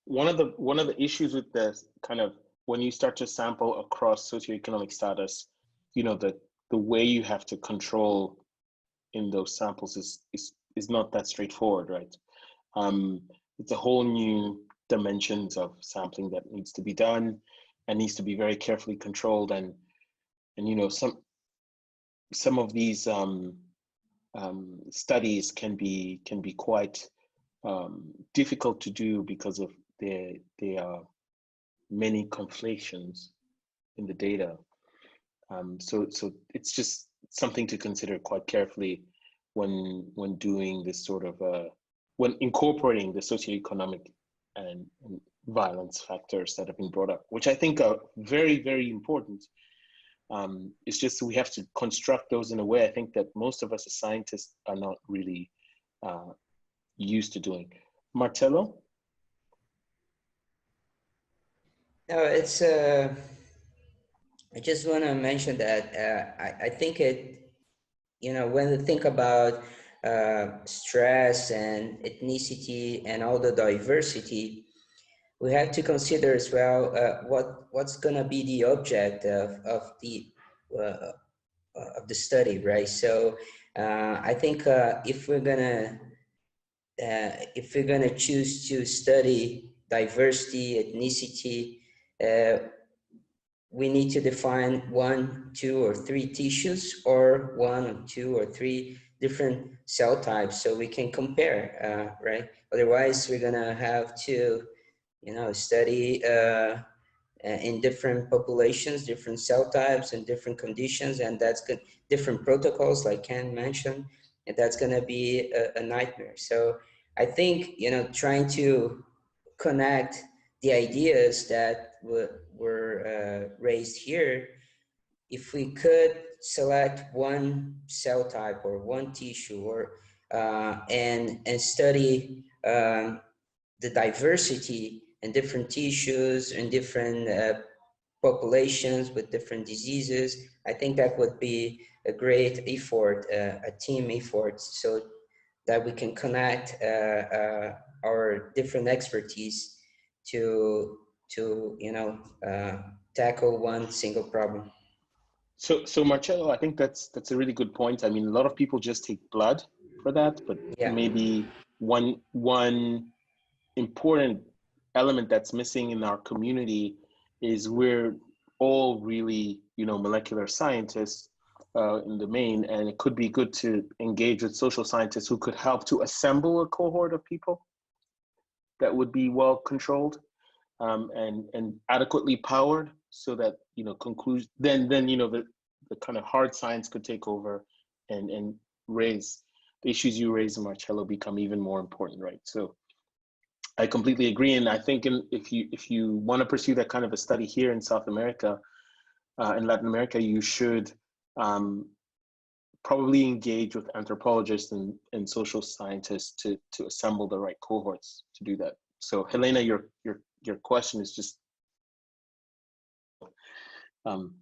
Speaker 1: One of the issues with this kind of, when you start to sample across socioeconomic status, you know, the way you have to control in those samples is not that straightforward, right? It's a whole new dimensions of sampling that needs to be done and needs to be very carefully controlled, and you know, some of these studies can be quite difficult to do because of there are many conflations in the data. So it's just something to consider quite carefully when doing this sort of when incorporating the socioeconomic and violence factors that have been brought up, which I think are very, very important. It's just we have to construct those in a way I think that most of us as scientists are not really used to doing. Marcelo?
Speaker 6: No, it's I just want to mention that I think you know, when we think about stress and ethnicity and all the diversity, we have to consider as well what's going to be the object of the study, right? So I think if we're gonna choose to study diversity, ethnicity, we need to define 1, 2, or 3 tissues, or 1 or 2 or 3 different cell types, so we can compare, right? Otherwise, we're gonna have to, you know, study in different populations, different cell types, and different conditions, and that's good. Different protocols, like Ken mentioned, and that's gonna be a nightmare. So I think, you know, trying to connect the ideas that were raised here, if we could select one cell type or one tissue or and study the diversity in different tissues and different populations with different diseases. I think that would be a great effort, a team effort, so that we can connect our different expertise to tackle one single problem.
Speaker 1: So Marcello, I think that's a really good point. I mean, a lot of people just take blood for that, but maybe one important element that's missing in our community is we're all really, molecular scientists in the main, and it could be good to engage with social scientists who could help to assemble a cohort of people that would be well controlled and adequately powered, so that then the kind of hard science could take over and raise the issues you raised, Marcello, become even more important, right? So I completely agree, and I think if you want to pursue that kind of a study here in South America, in Latin America, you should probably engage with anthropologists and social scientists to assemble the right cohorts to do that. So Helena, your question is just I'm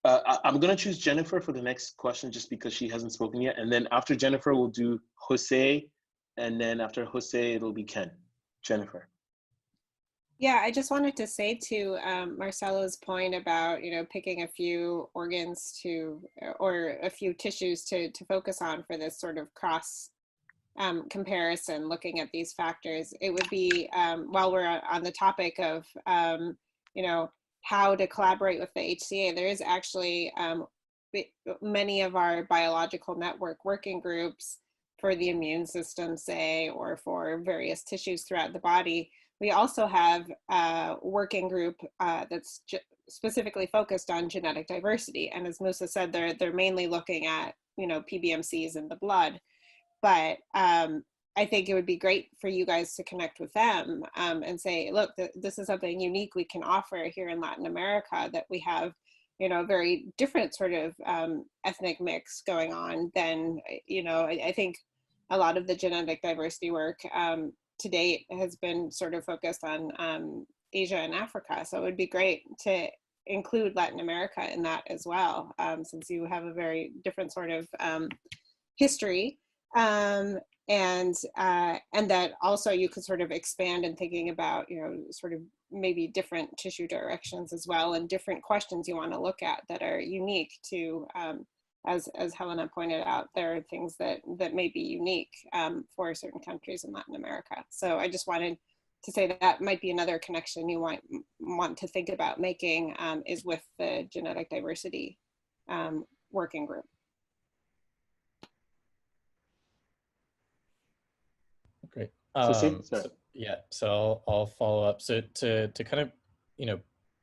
Speaker 1: going to choose Jennifer for the next question, just because she hasn't spoken yet, and then after Jennifer we'll do Jose, and then after Jose it'll be Ken. Jennifer.
Speaker 8: Yeah, I just wanted to say to Marcelo's point about, picking a few organs or a few tissues to focus on for this sort of cross comparison, looking at these factors, it would be, while we're on the topic of, how to collaborate with the HCA, there is actually many of our biological network working groups for the immune system, say, or for various tissues throughout the body. We also have a working group that's specifically focused on genetic diversity. And as Musa said, they're mainly looking at, PBMCs in the blood. But I think it would be great for you guys to connect with them and say, look, this is something unique we can offer here in Latin America, that we have, a very different sort of ethnic mix going on than, I think a lot of the genetic diversity work to date has been sort of focused on Asia and Africa. So it would be great to include Latin America in that as well, since you have a very different sort of history. And that also you could sort of expand in thinking about, sort of maybe different tissue directions as well, and different questions you want to look at that are unique to, as Helena pointed out, there are things that may be unique for certain countries in Latin America. So I just wanted to say that might be another connection you want to think about making, is with the genetic diversity working group.
Speaker 12: Great. So I'll follow up. So to kind of,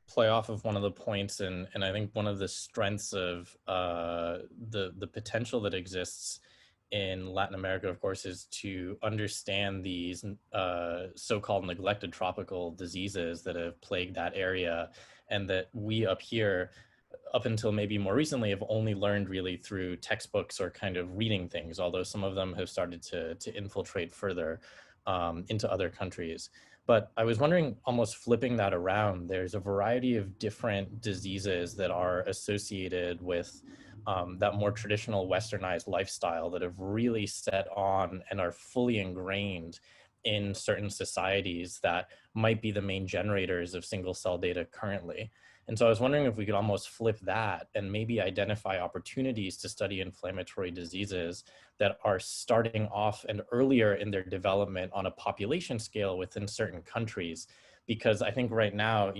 Speaker 12: play off of one of the points, and I think one of the strengths of the potential that exists in Latin America, of course, is to understand these so-called neglected tropical diseases that have plagued that area, and that we up here, up until maybe more recently, have only learned really through textbooks or kind of reading things, although some of them have started to infiltrate further into other countries. But I was wondering, almost flipping that around, there's a variety of different diseases that are associated with that more traditional westernized lifestyle that have really set on and are fully ingrained in certain societies that might be the main generators of single cell data currently. And so I was wondering if we could almost flip that and maybe identify opportunities to study inflammatory diseases that are starting off and earlier in their development on a population scale within certain countries. Because I think right now,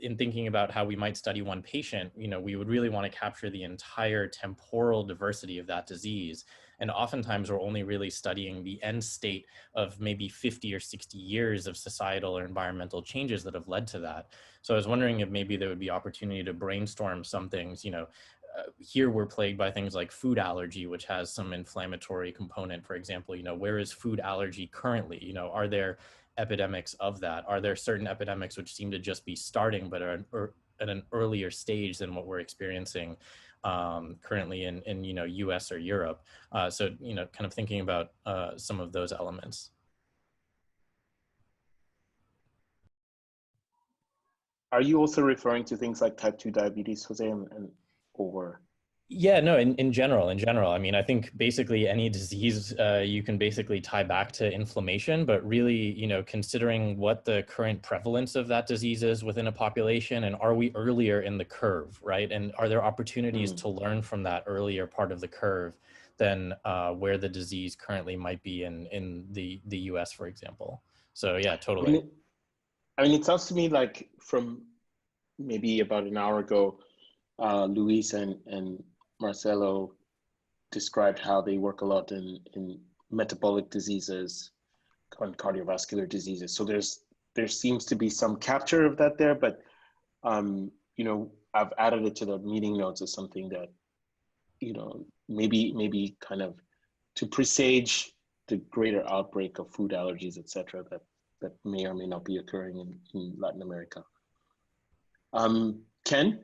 Speaker 12: in thinking about how we might study one patient, we would really want to capture the entire temporal diversity of that disease. And oftentimes we're only really studying the end state of maybe 50 or 60 years of societal or environmental changes that have led to that. So I was wondering if maybe there would be opportunity to brainstorm some things. Here we're plagued by things like food allergy, which has some inflammatory component, for example. Where is food allergy currently? Are there epidemics of that? Are there certain epidemics which seem to just be starting but are at an earlier stage than what we're experiencing currently in US or Europe. So kind of thinking about some of those elements.
Speaker 1: Are you also referring to things like type 2 diabetes, Jose, or?
Speaker 12: Yeah, no, in general, I mean, I think basically any disease you can basically tie back to inflammation, but really, considering what the current prevalence of that disease is within a population, and are we earlier in the curve, right? And are there opportunities to learn from that earlier part of the curve than where the disease currently might be in the US, for example? So yeah, totally.
Speaker 1: I mean, it sounds to me like from maybe about an hour ago, Luis and Marcelo described how they work a lot in metabolic diseases and cardiovascular diseases. So there seems to be some capture of that there, but I've added it to the meeting notes as something that maybe kind of to presage the greater outbreak of food allergies, etc., that may or may not be occurring in Latin America. Ken?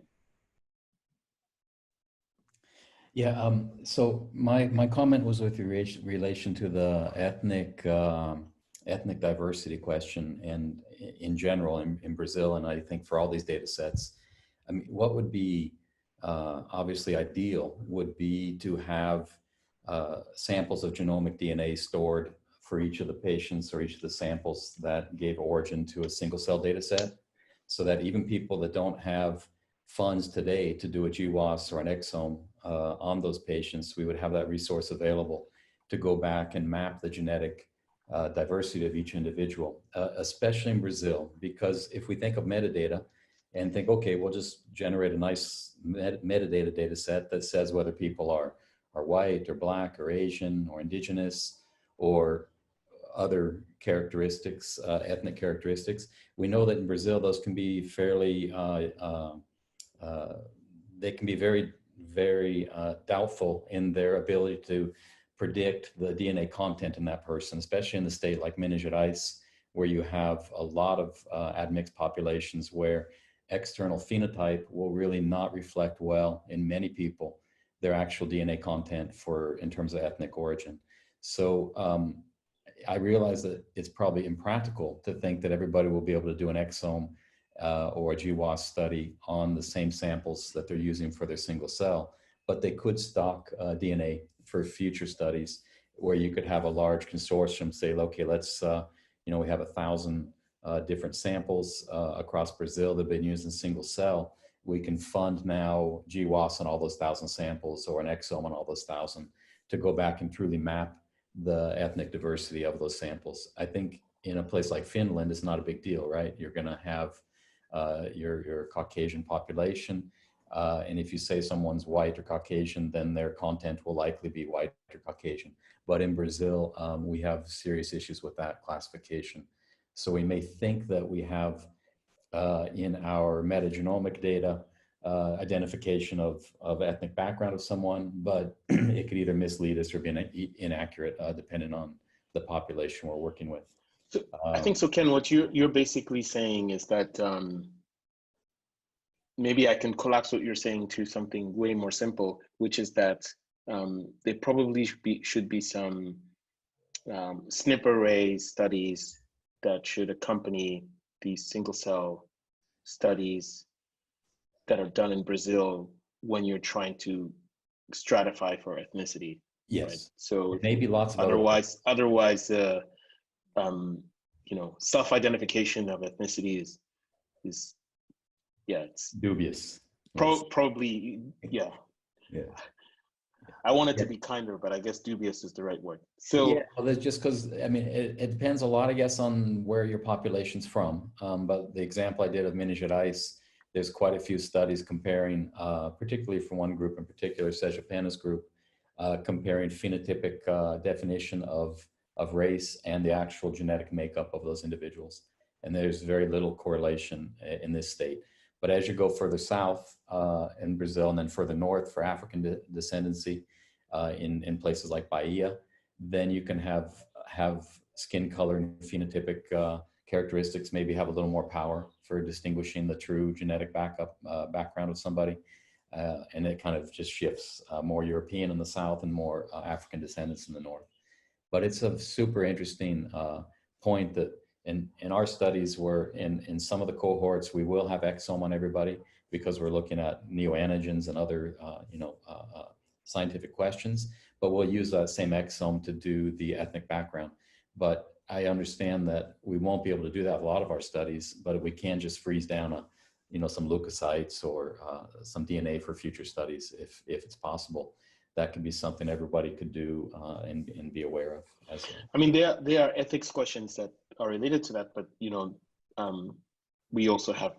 Speaker 10: Yeah, so my comment was with relation to the ethnic diversity question, and in general in Brazil, and I think for all these data sets, I mean, what would be obviously ideal would be to have samples of genomic DNA stored for each of the patients or each of the samples that gave origin to a single cell data set, so that even people that don't have funds today to do a GWAS or an exome on those patients, we would have that resource available to go back and map the genetic diversity of each individual, especially in Brazil, because if we think of metadata and think, okay, we'll just generate a nice metadata data set that says whether people are white or black or Asian or indigenous or other characteristics, ethnic characteristics. We know that in Brazil, those can be fairly, they can be very, very doubtful in their ability to predict the DNA content in that person, especially in the state like Minas Gerais, where you have a lot of admixed populations where external phenotype will really not reflect well in many people their actual DNA content in terms of ethnic origin. So I realize that it's probably impractical to think that everybody will be able to do an exome or a GWAS study on the same samples that they're using for their single cell, but they could stock DNA for future studies where you could have a large consortium say, okay, let's, we have 1,000 different samples across Brazil that have been used in single cell. We can fund now GWAS on all those 1,000 samples or an exome on all those 1,000 to go back and truly map the ethnic diversity of those samples. I think in a place like Finland, it's not a big deal, right? You're going to have your Caucasian population. And if you say someone's white or Caucasian, then their content will likely be white or Caucasian. But in Brazil, we have serious issues with that classification. So we may think that we have in our metagenomic data identification of ethnic background of someone, but it could either mislead us or be inaccurate depending on the population we're working with.
Speaker 1: So, I think so, Ken, what you're basically saying is that maybe I can collapse what you're saying to something way more simple, which is that there probably should be some SNP array studies that should accompany these single cell studies that are done in Brazil when you're trying to stratify for ethnicity.
Speaker 10: Yes.
Speaker 1: Right? So
Speaker 10: maybe lots of
Speaker 1: otherwise, self-identification of ethnicity is it's
Speaker 10: dubious.
Speaker 1: Probably, yeah.
Speaker 10: Yeah.
Speaker 1: I wanted to be kinder, but I guess dubious is the right word. So
Speaker 10: yeah, well, that's just because, I mean, it depends a lot, I guess, on where your population's from. But the example I did of Minas Gerais, there's quite a few studies comparing, particularly from one group in particular, Sergipena's group, comparing phenotypic definition of race and the actual genetic makeup of those individuals. And there's very little correlation in this state. But as you go further south in Brazil and then further north for African descendancy in places like Bahia, then you can have skin color and phenotypic characteristics maybe have a little more power for distinguishing the true genetic background of somebody. and it kind of just shifts, more European in the south and more African descendants in the north. But it's a super interesting point that in our studies, where in some of the cohorts, we will have exome on everybody because we're looking at neoantigens and other scientific questions, but we'll use that same exome to do the ethnic background. But I understand that we won't be able to do that with a lot of our studies, but we can just freeze down some leukocytes or some DNA for future studies if it's possible. That could be something everybody could do and be aware of.
Speaker 1: I mean, there are ethics questions that are related to that, but we also have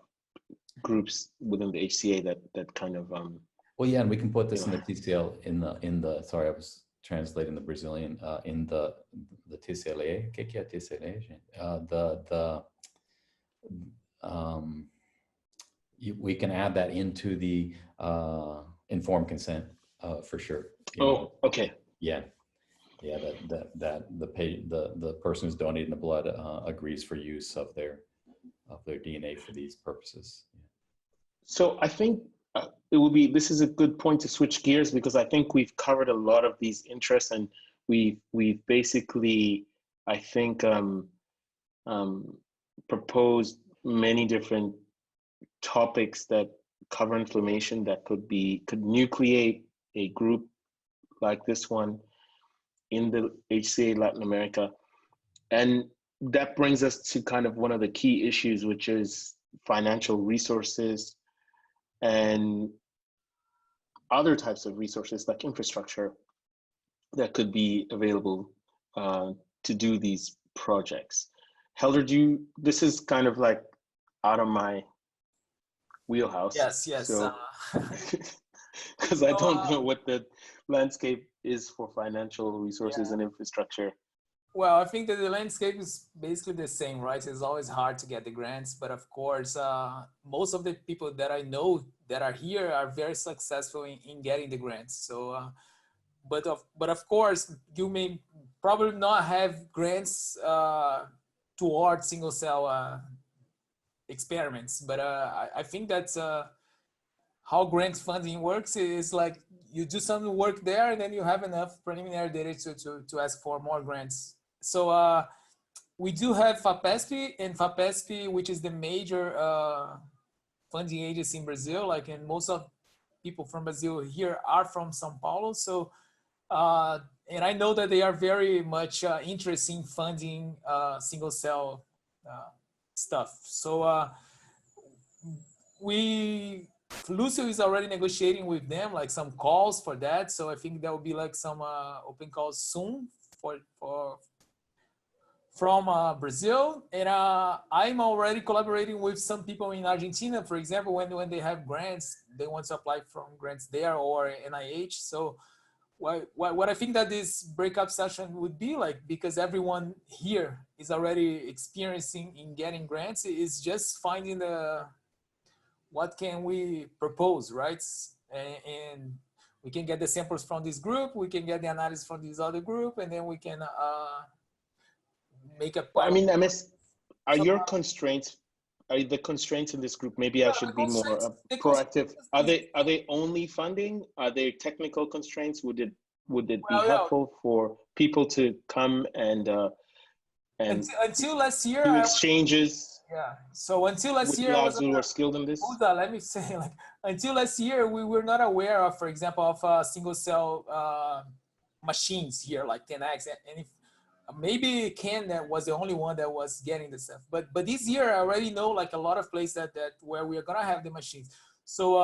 Speaker 1: groups within the HCA that kind of
Speaker 10: well, yeah, and we can put this in the TCL in the sorry, I was translating the Brazilian in the TCLA. Que é TCLA, gente? We can add that into the informed consent for sure.
Speaker 1: Okay.
Speaker 10: Yeah, that the person who's donating the blood agrees for use of their DNA for these purposes.
Speaker 1: So I think this is a good point to switch gears, because I think we've covered a lot of these interests, and we've basically, I think, proposed many different topics that cover inflammation that could nucleate a group like this one in the HCA Latin America. And that brings us to kind of one of the key issues, which is financial resources and other types of resources like infrastructure that could be available to do these projects. Helder, this is kind of like out of my wheelhouse.
Speaker 3: Yes.
Speaker 1: So, because I don't know what the landscape is for financial resources and infrastructure.
Speaker 3: Well, I think that the landscape is basically the same, right? It's always hard to get the grants, but of course, most of the people that I know that are here are very successful in getting the grants. So, but of course, you may probably not have grants toward single cell experiments, but I think that's how grant funding works. Is like you do some work there, and then you have enough preliminary data to ask for more grants. So we do have FAPESP, and FAPESP, which is the major funding agency in Brazil, and most of people from Brazil here are from São Paulo. So, and I know that they are very much interested in funding single cell stuff. So Lucio is already negotiating with them, some calls for that. So I think there will be some open calls soon from Brazil. And I'm already collaborating with some people in Argentina, for example, when they have grants, they want to apply from grants there or NIH. So what I think that this breakup session would be because everyone here is already experiencing in getting grants, is just finding what can we propose, right? And we can get the samples from this group, we can get the analysis from this other group, and then we can make a.
Speaker 1: I mean, are your constraints? Are the constraints in this group? Maybe I should be more proactive. Are they only funding? Are they technical constraints? Would it be helpful for people to come and
Speaker 3: until last year
Speaker 1: do exchanges?
Speaker 3: Yeah. So until last year,
Speaker 1: labs who were skilled in this.
Speaker 3: Let me say, until last year, we were not aware of, for example, of single cell machines here, like 10x, and if maybe Ken that was the only one that was getting the stuff. But this year, I already know a lot of places that where we are gonna have the machines. So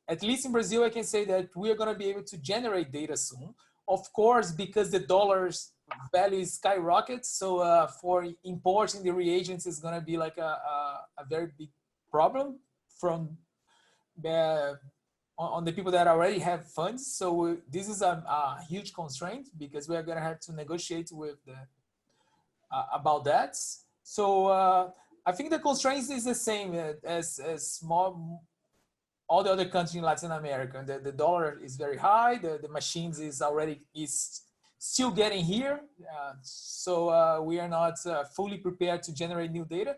Speaker 3: at least in Brazil, I can say that we are gonna be able to generate data soon. Of course, because the dollar's value skyrockets, so for importing the reagents is gonna be a very big problem from on the people that already have funds. So this is a huge constraint because we are gonna have to negotiate with about that. So I think the constraints is the same as all the other countries in Latin America. The dollar is very high. The machines is still getting here. So we are not fully prepared to generate new data.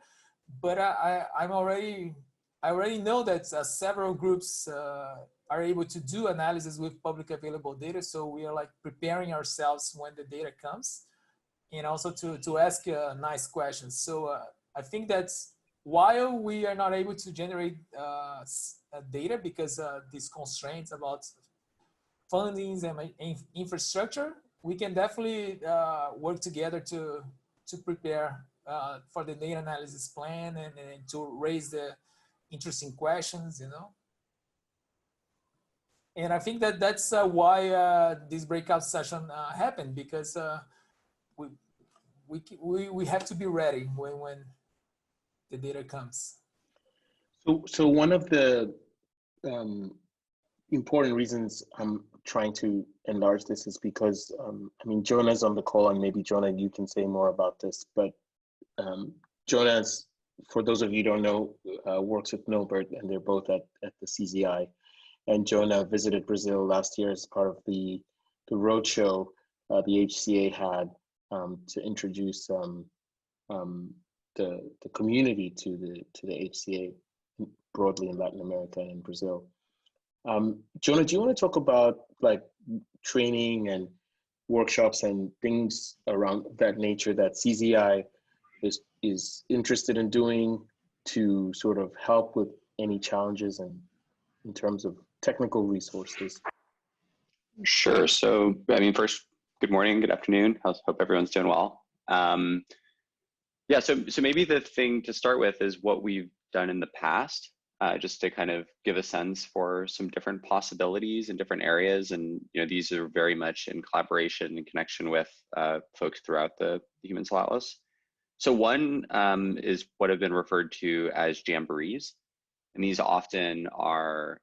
Speaker 3: But I already know that several groups are able to do analysis with public available data. So we are like preparing ourselves when the data comes, and also to ask nice questions. So I think that's while we are not able to generate data because these constraints about fundings and infrastructure, we can definitely work together to prepare for the data analysis plan and to raise the interesting questions, you know. And I think that that's why this breakout session happened, because we have to be ready when the data comes.
Speaker 1: So one of the important reasons I'm trying to enlarge this is because, I mean, Jonah's on the call, and maybe Jonah, you can say more about this, but Jonah's, for those of you who don't know, works with Norbert, and they're both at the CZI. And Jonah visited Brazil last year as part of the roadshow the HCA had to introduce the community to the HCA broadly in Latin America and Brazil. Jonah, do you want to talk about like training and workshops and things around that nature that CZI is interested in doing to sort of help with any challenges and in terms of technical resources?
Speaker 18: Sure. So, I mean, first, good morning, good afternoon. Hope everyone's doing well. Yeah, so maybe the thing to start with is what we've done in the past, just to kind of give a sense for some different possibilities in different areas. And, you know, these are very much in collaboration and connection with folks throughout the Human Cell Atlas. So one is what have been referred to as jamborees. And these often are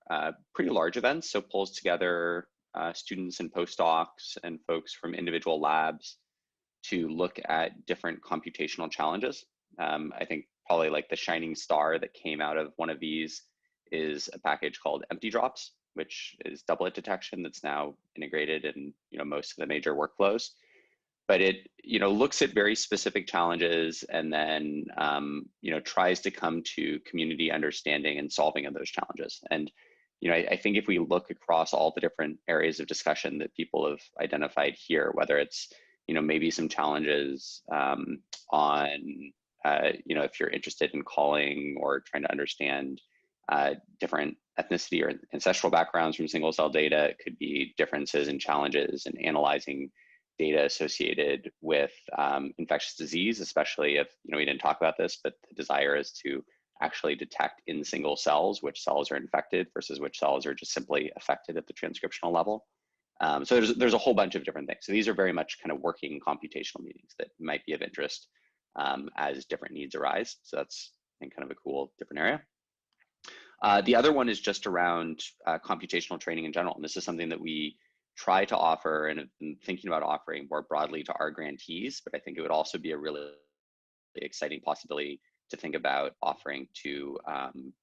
Speaker 18: pretty large events, so pulls together students and postdocs and folks from individual labs to look at different computational challenges. I think probably like the shining star that came out of one of these is a package called Empty Drops, which is doublet detection that's now integrated in, you know, most of the major workflows. But it, you know, looks at very specific challenges and then, you know, tries to come to community understanding and solving of those challenges. And, you know, I think if we look across all the different areas of discussion that people have identified here, whether it's, you know, maybe some challenges on, you know, if you're interested in calling or trying to understand different ethnicity or ancestral backgrounds from single cell data, it could be differences and challenges in analyzing data associated with infectious disease, especially if, you know, we didn't talk about this, but the desire is to actually detect in single cells which cells are infected versus which cells are just simply affected at the transcriptional level. So there's a whole bunch of different things. So these are very much kind of working computational meetings that might be of interest as different needs arise. So that's, I think, kind of a cool different area. The other one is just around computational training in general. And this is something that we try to offer and have been thinking about offering more broadly to our grantees, but I think it would also be a really exciting possibility to think about offering to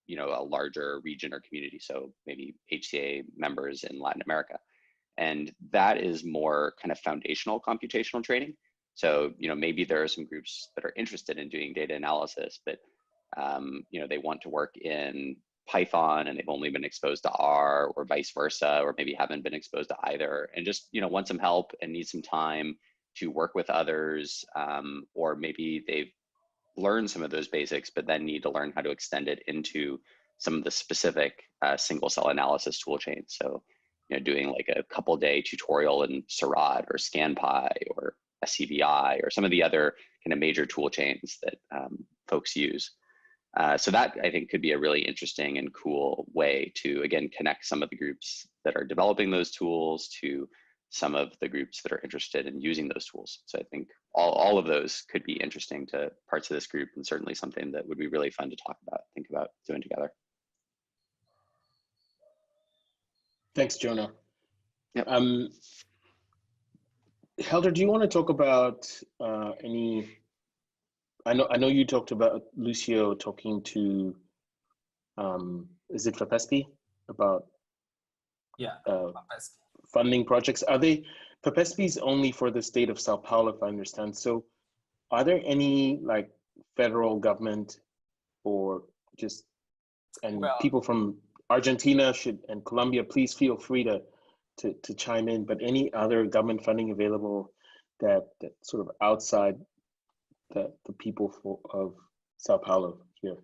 Speaker 18: you know, a larger region or community, so maybe HCA members in Latin America. And that is more kind of foundational computational training. So, you know, maybe there are some groups that are interested in doing data analysis, but you know, they want to work in Python and they've only been exposed to R, or vice versa, or maybe haven't been exposed to either, and just, you know, want some help and need some time to work with others, or maybe they've learned some of those basics but then need to learn how to extend it into some of the specific single cell analysis tool chains. So, you know, doing like a couple day tutorial in Seurat or ScanPy or SCVI or some of the other kind of major tool chains that folks use. So that, I think, could be a really interesting and cool way to, again, connect some of the groups that are developing those tools to some of the groups that are interested in using those tools. So I think all of those could be interesting to parts of this group, and certainly something that would be really fun to talk about, think about doing together.
Speaker 1: Thanks, Jonah.
Speaker 18: Yep.
Speaker 1: Helder, do you want to talk about any? I know you talked about Lucio talking to, is it FAPESP about funding projects? Are they, FAPESP's only for the state of Sao Paulo, if I understand. So are there any like federal government or just, and people from Argentina should, and Colombia, please feel free to chime in, but any other government funding available that sort of outside the people of Sao Paulo here?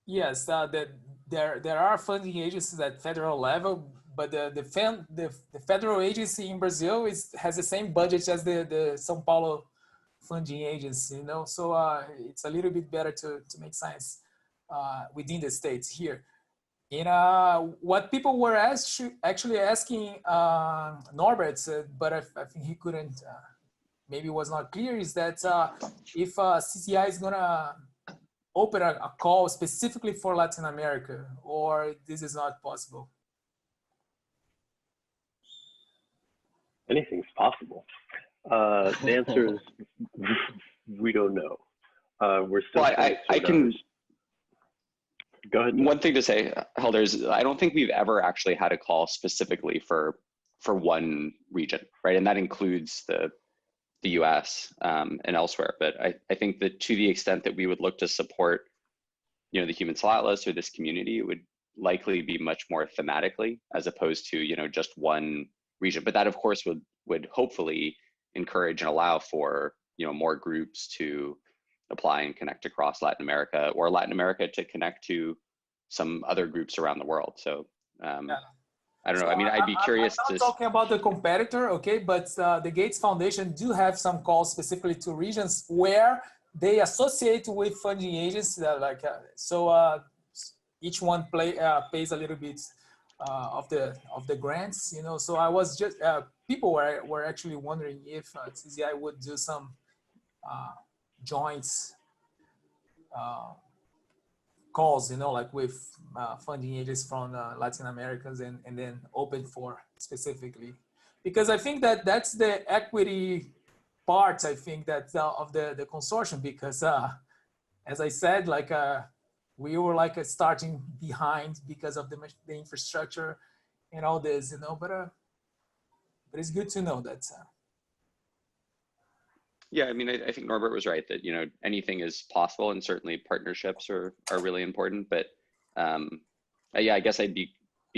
Speaker 3: Yes, there are funding agencies at federal level, but the federal agency in Brazil has the same budget as the São Paulo funding agency, you know, so it's a little bit better to make science within the states here. And what people were actually asking Norbert, but I think he couldn't, maybe was not clear, is that if CCI is gonna open a call specifically for Latin America, or this is not possible?
Speaker 11: Anything's possible. The answer is we don't know. We're still.
Speaker 18: Well, I can.
Speaker 11: Go ahead.
Speaker 18: One thing to say, Helder, is I don't think we've ever actually had a call specifically for one region, right? And that includes the US and elsewhere. But I think that to the extent that we would look to support, you know, the Human Cell Atlas or this community, it would likely be much more thematically as opposed to, you know, just one region. But that, of course, would hopefully encourage and allow for, you know, more groups to apply and connect across Latin America, or Latin America to connect to some other groups around the world. So yeah. I don't know. I mean, I'd be curious
Speaker 3: I'm not talking about the competitor, okay? But the Gates Foundation do have some calls specifically to regions where they associate with funding agencies that so each one pays a little bit of the grants, you know. So I was just people were actually wondering if CZI would do some joints calls, you know, like with funding agencies from Latin Americans and then open for specifically, because I think that's the equity part, I think, that of the consortium, because as I said, like we were like starting behind because of the infrastructure and all this, you know, but it's good to know that.
Speaker 18: Yeah, I mean, I think Norbert was right that, you know, anything is possible, and certainly partnerships are really important. But yeah, I guess I'd be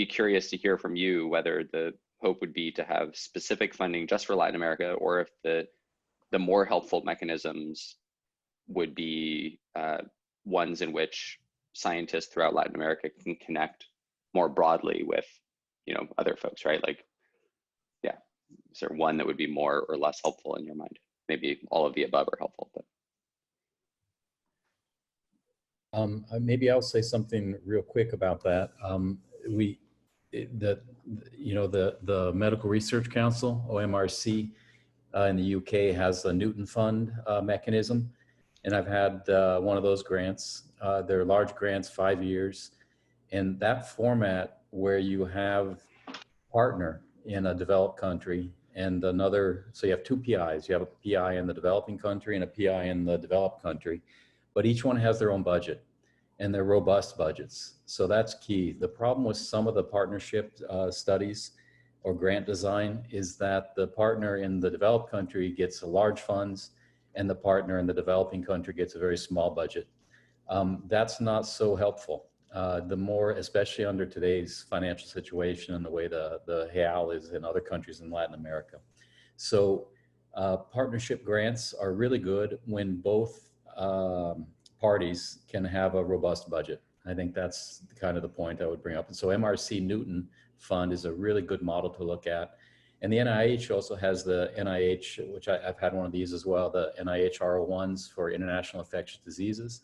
Speaker 18: curious to hear from you whether the hope would be to have specific funding just for Latin America, or if the more helpful mechanisms would be ones in which scientists throughout Latin America can connect more broadly with, you know, other folks, right? Like, yeah, is there one that would be more or less helpful in your mind? Maybe all of the above are helpful, but.
Speaker 10: Maybe I'll say something real quick about that. The Medical Research Council, OMRC, in the UK has a Newton Fund mechanism, and I've had one of those grants. They're large grants, 5 years, and that format where you have partner in a developed country and another, so you have two PIs. You have a PI in the developing country and a PI in the developed country, but each one has their own budget, and they're robust budgets. So that's key. The problem with some of the partnership studies or grant design is that the partner in the developed country gets large funds and the partner in the developing country gets a very small budget. That's not so helpful. The more, especially under today's financial situation and the way the real is in other countries in Latin America. So partnership grants are really good when both parties can have a robust budget. I think that's kind of the point I would bring up. And so MRC Newton Fund is a really good model to look at. And the NIH also has the NIH, which I've had one of these as well, the NIH R01s for international infectious diseases.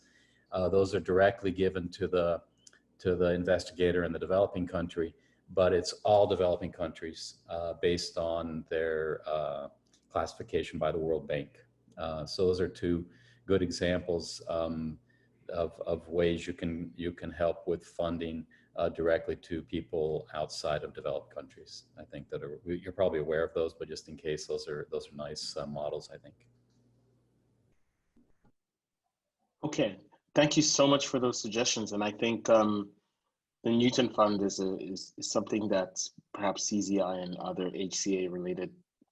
Speaker 10: Those are directly given to the investigator in the developing country, but it's all developing countries based on their classification by the World Bank. So those are two good examples of ways you can help with funding directly to people outside of developed countries. I think that you're probably aware of those, but just in case, those are nice models, I think.
Speaker 1: Okay, thank you so much for those suggestions, and I think the Newton Fund is something that perhaps CZI and other HCA-related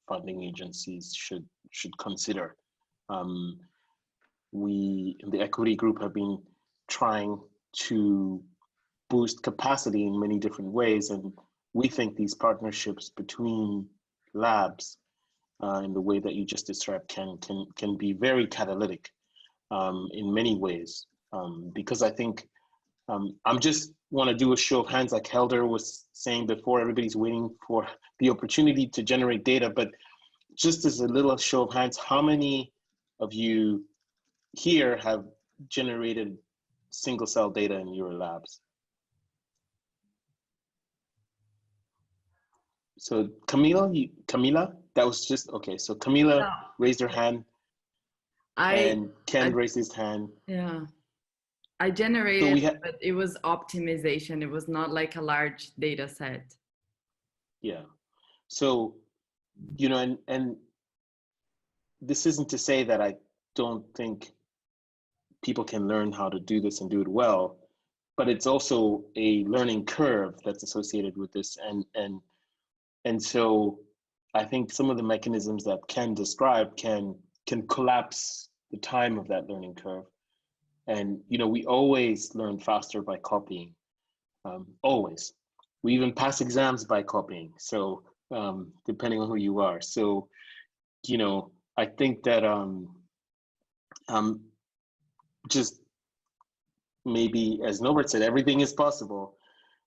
Speaker 1: funding agencies should consider. We in the equity group have been trying to boost capacity in many different ways. And we think these partnerships between labs in the way that you just described can be very catalytic in many ways. Because I think I'm just want to do a show of hands, like Helder was saying before. Everybody's waiting for the opportunity to generate data, but just as a little show of hands, how many of you here have generated single cell data in your labs? So Camila, that was just, okay. So Camila raised her hand and Ken raised his hand.
Speaker 9: Yeah. I generated, but it was optimization. It was not like a large data set.
Speaker 1: Yeah. So, you know, and this isn't to say that I don't think people can learn how to do this and do it well, but it's also a learning curve that's associated with this. And so I think some of the mechanisms that Ken described can collapse the time of that learning curve. And, you know, we always learn faster by copying, always. We even pass exams by copying. So depending on who you are. So, you know, I think that just maybe, as Norbert said, everything is possible.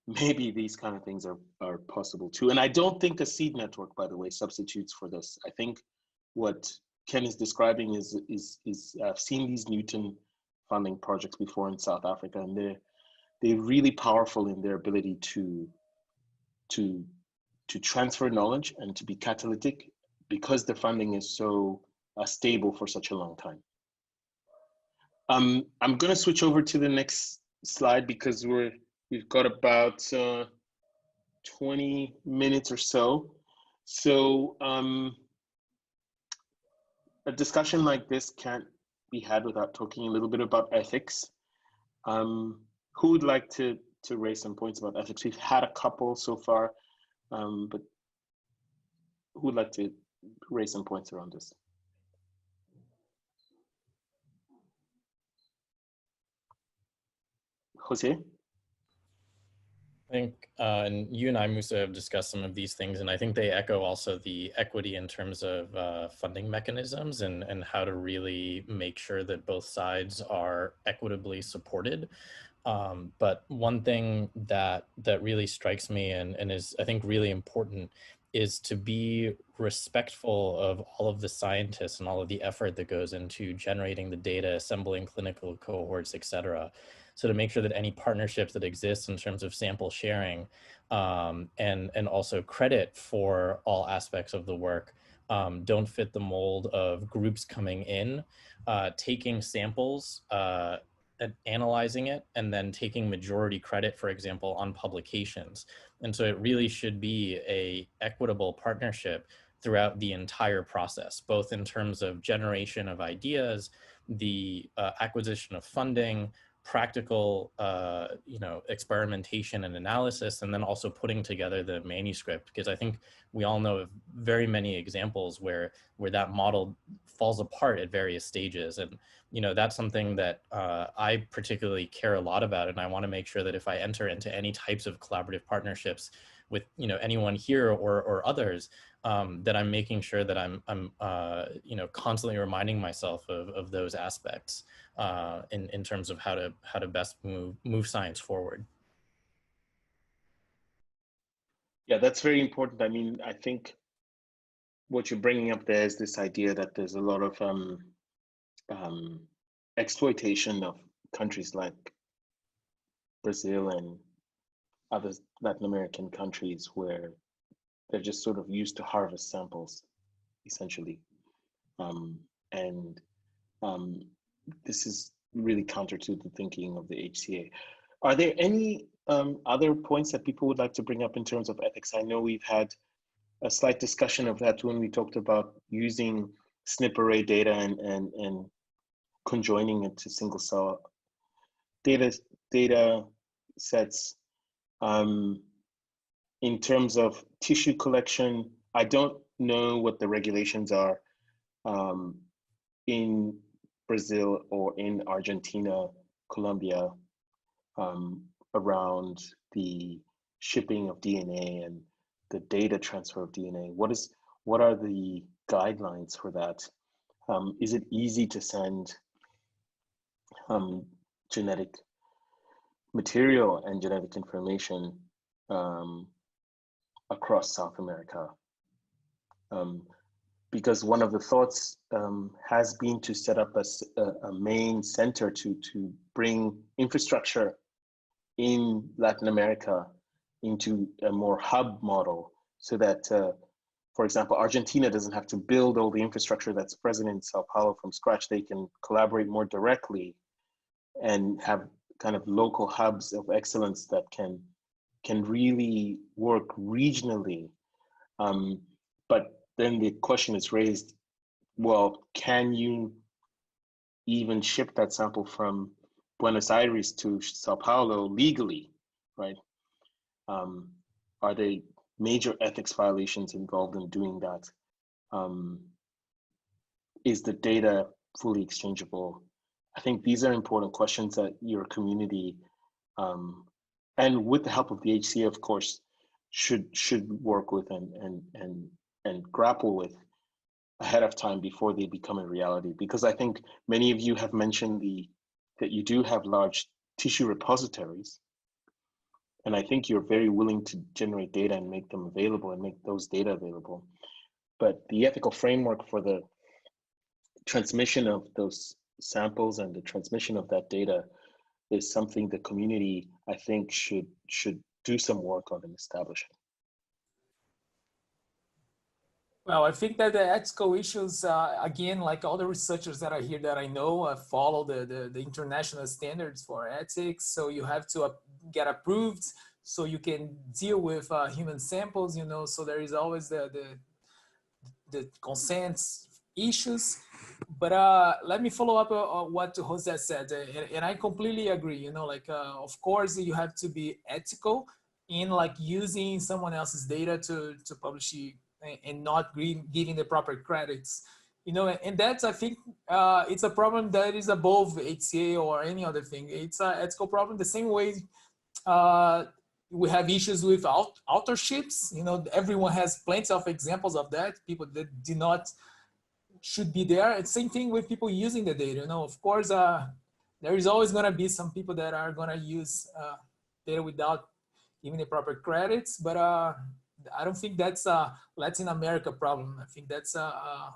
Speaker 1: Maybe these kind of things are possible too. And I don't think a seed network, by the way, substitutes for this. I think what Ken is describing is I've seen these Newton funding projects before in South Africa, and they're really powerful in their ability to transfer knowledge and to be catalytic because the funding is so stable for such a long time. I'm going to switch over to the next slide because we've got about 20 minutes or so. So a discussion like this can't be had without talking a little bit about ethics. Who would like to raise some points about ethics? We've had a couple so far, but who would like to raise some points around this? Jose?
Speaker 12: I think, and you and I, Musa, have discussed some of these things, and I think they echo also the equity in terms of funding mechanisms and how to really make sure that both sides are equitably supported. But one thing that really strikes me and is, I think, really important is to be respectful of all of the scientists and all of the effort that goes into generating the data, assembling clinical cohorts, et cetera. So to make sure that any partnerships that exist in terms of sample sharing and also credit for all aspects of the work don't fit the mold of groups coming in, taking samples, and analyzing it, and then taking majority credit, for example, on publications. And so it really should be a equitable partnership throughout the entire process, both in terms of generation of ideas, the acquisition of funding, practical experimentation and analysis, and then also putting together the manuscript, because I think we all know of very many examples where that model falls apart at various stages. And that's something that I particularly care a lot about, and I want to make sure that if I enter into any types of collaborative partnerships with anyone here or others, that I'm making sure that I'm constantly reminding myself of those aspects in terms of how to best move science forward.
Speaker 1: Yeah, that's very important. I mean, I think what you're bringing up there is this idea that there's a lot of exploitation of countries like Brazil and other Latin American countries where they're just sort of used to harvest samples, essentially. This is really counter to the thinking of the HCA. Are there any other points that people would like to bring up in terms of ethics? I know we've had a slight discussion of that when we talked about using SNP array data and conjoining it to single cell data sets. In terms of tissue collection, I don't know what the regulations are in Brazil or in Argentina, Colombia, around the shipping of DNA and the data transfer of DNA? What are the guidelines for that? Is it easy to send genetic material and genetic information across South America? Because one of the thoughts has been to set up a main center to bring infrastructure in Latin America into a more hub model, so that, for example, Argentina doesn't have to build all the infrastructure that's present in Sao Paulo from scratch. They can collaborate more directly and have kind of local hubs of excellence that can really work regionally. But then the question is raised, well, can you even ship that sample from Buenos Aires to Sao Paulo legally, right? Are there major ethics violations involved in doing that? Is the data fully exchangeable? I think these are important questions that your community, and with the help of the HCA, of course, should work with and grapple with ahead of time before they become a reality. Because I think many of you have mentioned that you do have large tissue repositories, and I think you're very willing to generate data and make them available and make those data available. But the ethical framework for the transmission of those samples and the transmission of that data is something the community, I think, should do some work on and establishing.
Speaker 3: Well, I think that the ethical issues, again, like all the researchers that are here that I know, follow the international standards for ethics. So you have to get approved so you can deal with human samples, you know, so there is always the consent issues. But let me follow up on what Jose said, and I completely agree, you know, like, of course, you have to be ethical in like using someone else's data to publish it, and not giving the proper credits, you know, and that's, I think, it's a problem that is above HCA or any other thing. It's an ethical problem the same way we have issues with authorships, you know, everyone has plenty of examples of that, people that do not should be there. It's same thing with people using the data, you know, of course, there is always gonna be some people that are gonna use data without giving the proper credits, but I don't think that's a Latin America problem. I think that's a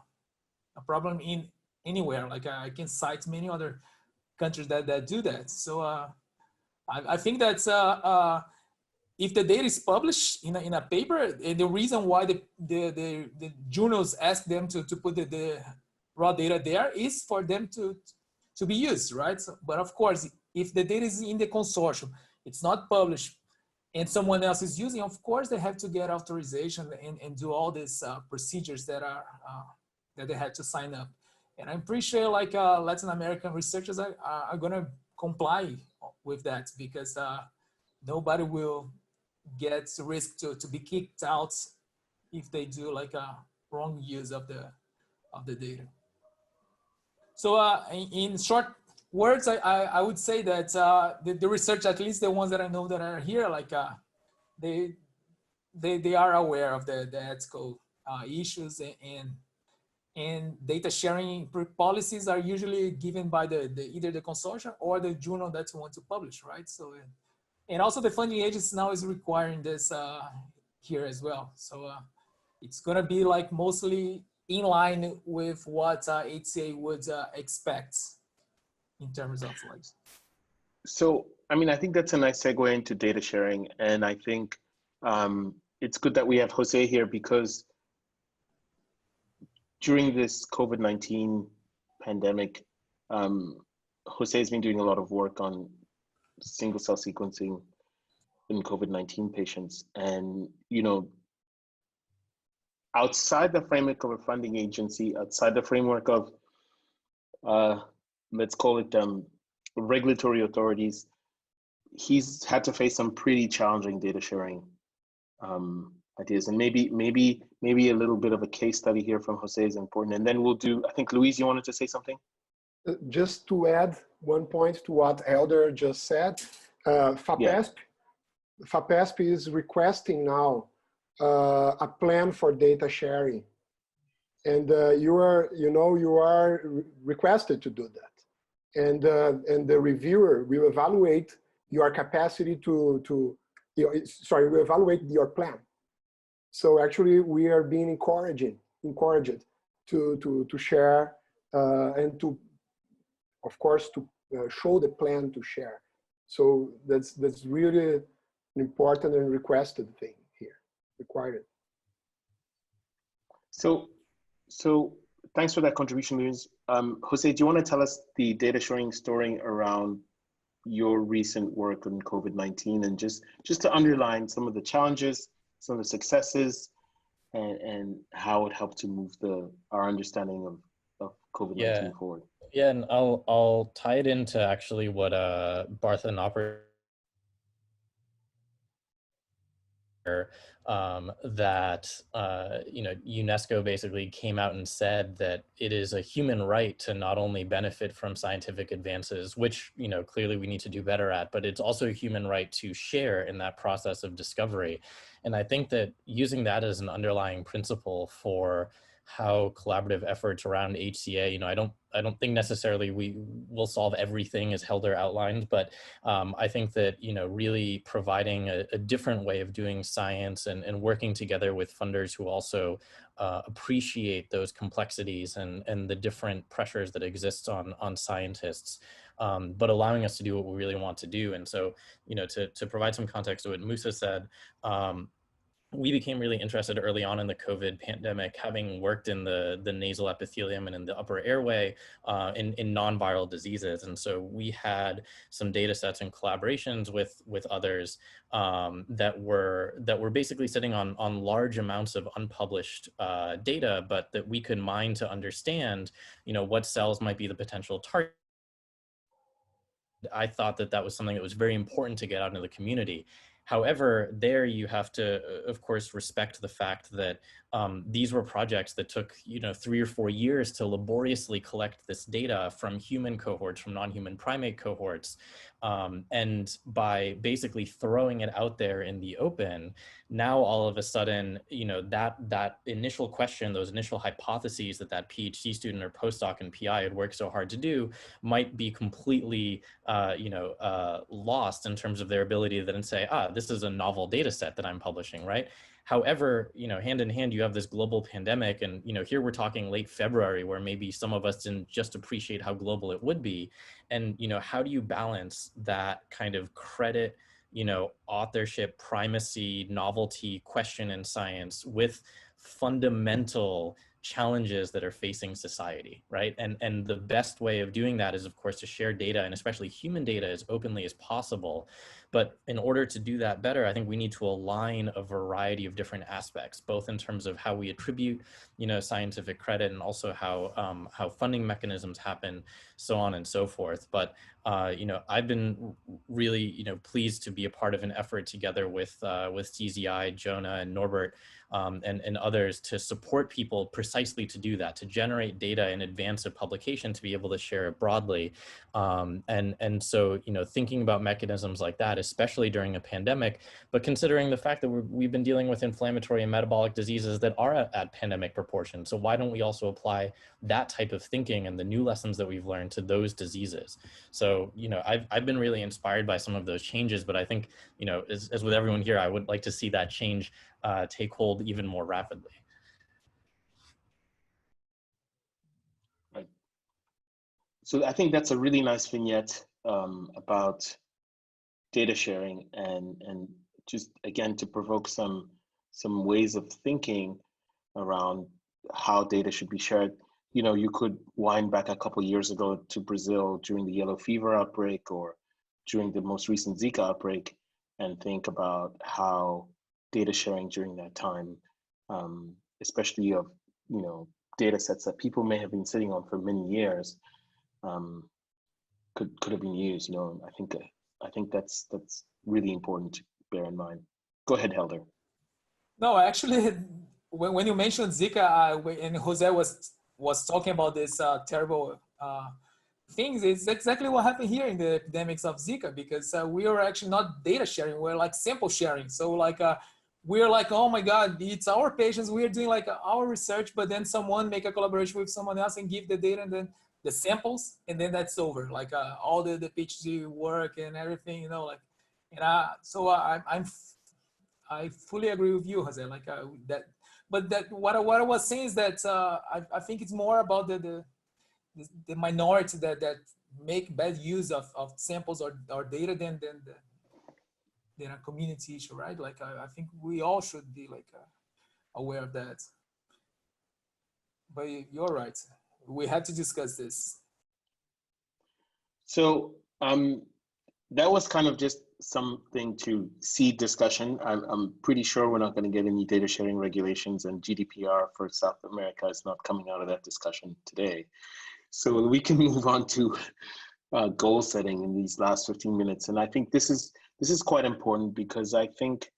Speaker 3: problem in anywhere. Like I can cite many other countries that do that. So I think that's if the data is published in a paper, and the reason why the journals ask them to put the raw data there is for them to be used, right? So, but of course, if the data is in the consortium, it's not published, and someone else is using, of course, they have to get authorization and do all these procedures that are that they had to sign up. And I'm pretty sure like Latin American researchers are gonna comply with that, because nobody will get risk to be kicked out if they do like a wrong use of the data. So in short words, I would say that the research, at least the ones that I know that are here, like they are aware of the ethical issues, and data sharing policies are usually given by either the consortium or the journal that you want to publish, right? So, and also the funding agency now is requiring this here as well. So it's gonna be like mostly in line with what HCA would expect in terms of like.
Speaker 1: So, I mean, I think that's a nice segue into data sharing. And I think it's good that we have Jose here, because during this COVID-19 pandemic, Jose has been doing a lot of work on single cell sequencing in COVID-19 patients. And, you know, outside the framework of a funding agency, outside the framework of, let's call it regulatory authorities, he's had to face some pretty challenging data sharing ideas. And maybe a little bit of a case study here from Jose is important. And then we'll do, I think, Luis, you wanted to say something?
Speaker 4: Just to add one point to what Elder just said, FAPESP, FAPESP is requesting now a plan for data sharing, and you are requested to do that, and the reviewer will evaluate your capacity to will evaluate your plan. So actually, we are being encouraged to share and to, of course, to show the plan to share. So that's really an important and requested thing here, required.
Speaker 1: So thanks for that contribution, Luis. Jose, do you want to tell us the data sharing story around your recent work on COVID-19, and just to underline some of the challenges, some of the successes, and how it helped to move our understanding of COVID-19 forward?
Speaker 12: Yeah, and I'll tie it into actually what Bartha and Operator that UNESCO basically came out and said that it is a human right to not only benefit from scientific advances, which clearly we need to do better at, but it's also a human right to share in that process of discovery. And I think that using that as an underlying principle for how collaborative efforts around HCA, I don't think necessarily we will solve everything as Helder outlined, but I think that, really providing a different way of doing science and working together with funders who also appreciate those complexities and the different pressures that exist on scientists, but allowing us to do what we really want to do. And so, to provide some context to what Musa said, we became really interested early on in the COVID pandemic, having worked in the nasal epithelium and in the upper airway in non-viral diseases. And so we had some data sets and collaborations with others that were basically sitting on large amounts of unpublished data, but that we could mine to understand, what cells might be the potential target. I thought that was something that was very important to get out into the community. However, there you have to, of course, respect the fact that these were projects that took 3 or 4 years to laboriously collect this data from human cohorts, from non-human primate cohorts. And by basically throwing it out there in the open, now all of a sudden, that initial question, those initial hypotheses that PhD student or postdoc and PI had worked so hard to do might be completely, lost in terms of their ability to then say, this is a novel data set that I'm publishing, right? However, hand in hand, you have this global pandemic, and here we're talking late February, where maybe some of us didn't just appreciate how global it would be. And how do you balance that kind of credit, authorship, primacy, novelty question in science with fundamental challenges that are facing society, right? And the best way of doing that is, of course, to share data, and especially human data, as openly as possible. But in order to do that better, I think we need to align a variety of different aspects, both in terms of how we attribute, scientific credit, and also how funding mechanisms happen, so on and so forth. But I've been really, pleased to be a part of an effort together with CZI, Jonah, and Norbert, and others, to support people precisely to do that, to generate data in advance of publication to be able to share it broadly. And so, thinking about mechanisms like that, especially during a pandemic, but considering the fact that we've been dealing with inflammatory and metabolic diseases that are at pandemic proportion. So why don't we also apply that type of thinking and the new lessons that we've learned to those diseases? So, I've been really inspired by some of those changes, but I think, as with everyone here, I would like to see that change take hold even more rapidly.
Speaker 1: Right. So I think that's a really nice vignette about data sharing, and just again to provoke some ways of thinking around how data should be shared. You could wind back a couple of years ago to Brazil during the yellow fever outbreak, or during the most recent Zika outbreak, and think about how data sharing during that time, especially of data sets that people may have been sitting on for many years, could have been used. I think that's really important to bear in mind. Go ahead, Helder.
Speaker 3: No, actually, when you mentioned Zika, and Jose was talking about this terrible things, it's exactly what happened here in the epidemics of Zika, because we are actually not data sharing, we're like sample sharing. So like we're like, oh my God, it's our patients, we're doing like our research, but then someone make a collaboration with someone else and give the data and then the samples, and then that's over. Like all the PhD work and everything, you know, like, and I fully agree with you, Jose, like that. But that what I was saying is that I think it's more about the minority that make bad use of samples or data than a community issue, right? Like I think we all should be like aware of that. But you're right, we had to discuss this.
Speaker 1: So that was kind of just something to seed discussion. I'm pretty sure we're not going to get any data sharing regulations, and GDPR for South America is not coming out of that discussion today. So we can move on to goal setting in these last 15 minutes. And I think this is quite important, because I think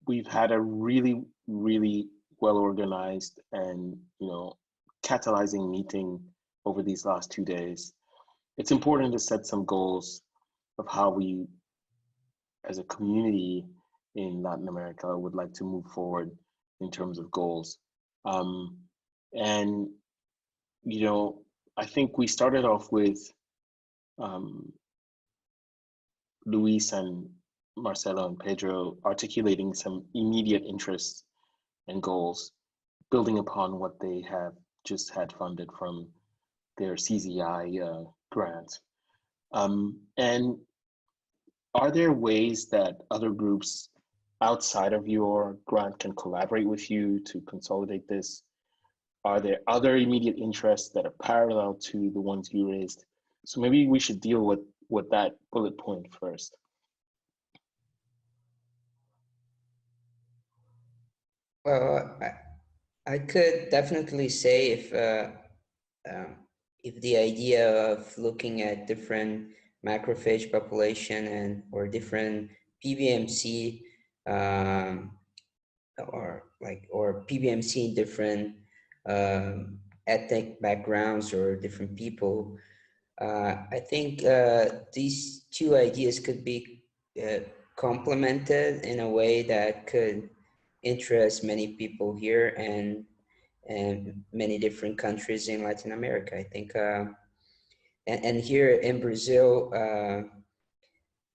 Speaker 1: we've had a really, really well-organized and, you know, catalyzing meeting over these last 2 days. It's important to set some goals of how we, as a community in Latin America, would like to move forward in terms of goals. And, you know, I think we started off with Luis and Marcelo and Pedro articulating some immediate interests and goals, building upon what they have just had funded from their CZI grant. And are there ways that other groups outside of your grant can collaborate with you to consolidate this? Are there other immediate interests that are parallel to the ones you raised? So maybe we should deal with that bullet point first.
Speaker 6: Well, I could definitely say if the idea of looking at different macrophage population and or different PBMC or PBMC in different ethnic backgrounds or different people, I think these two ideas could be complemented in a way that could interest many people here and many different countries in Latin America. I think, and here in Brazil,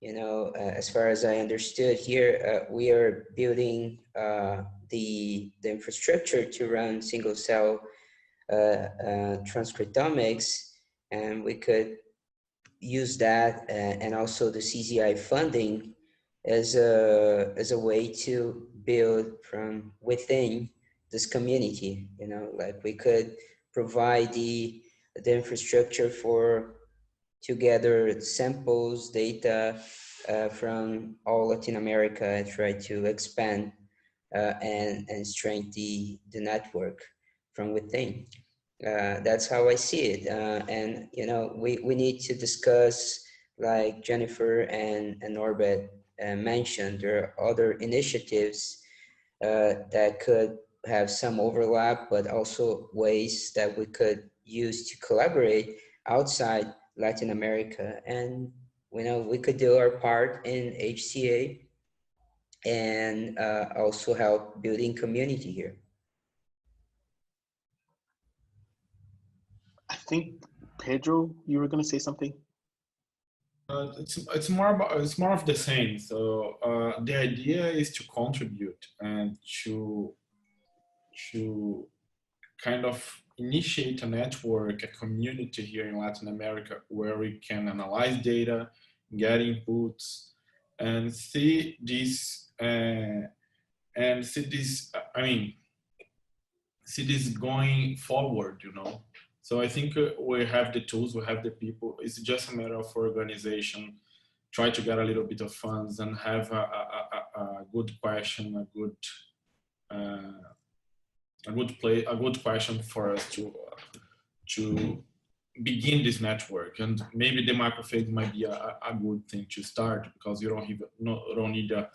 Speaker 6: you know, as far as I understood here, we are building the infrastructure to run single cell transcriptomics, and we could use that and also the CZI funding as a way to build from within this community. You know, like we could provide the infrastructure to gather samples, data from all Latin America and try to expand and strengthen the network from within. That's how I see it. And, you know, we need to discuss, like Jennifer and Norbert mentioned, there are other initiatives that could have some overlap, but also ways that we could use to collaborate outside Latin America. And, you know, we could do our part in HCA and also help building community here.
Speaker 1: I think, Pedro, you were going to say something?
Speaker 2: It's more of the same. So the idea is to contribute and to kind of initiate a network, a community here in Latin America where we can analyze data, get inputs, and see this see this going forward, you know. So I think we have the tools, we have the people. It's just a matter of organization. Try to get a little bit of funds and have a good question, a good question for us to begin this network. And maybe the macrophage might be a good thing to start, because you don't need a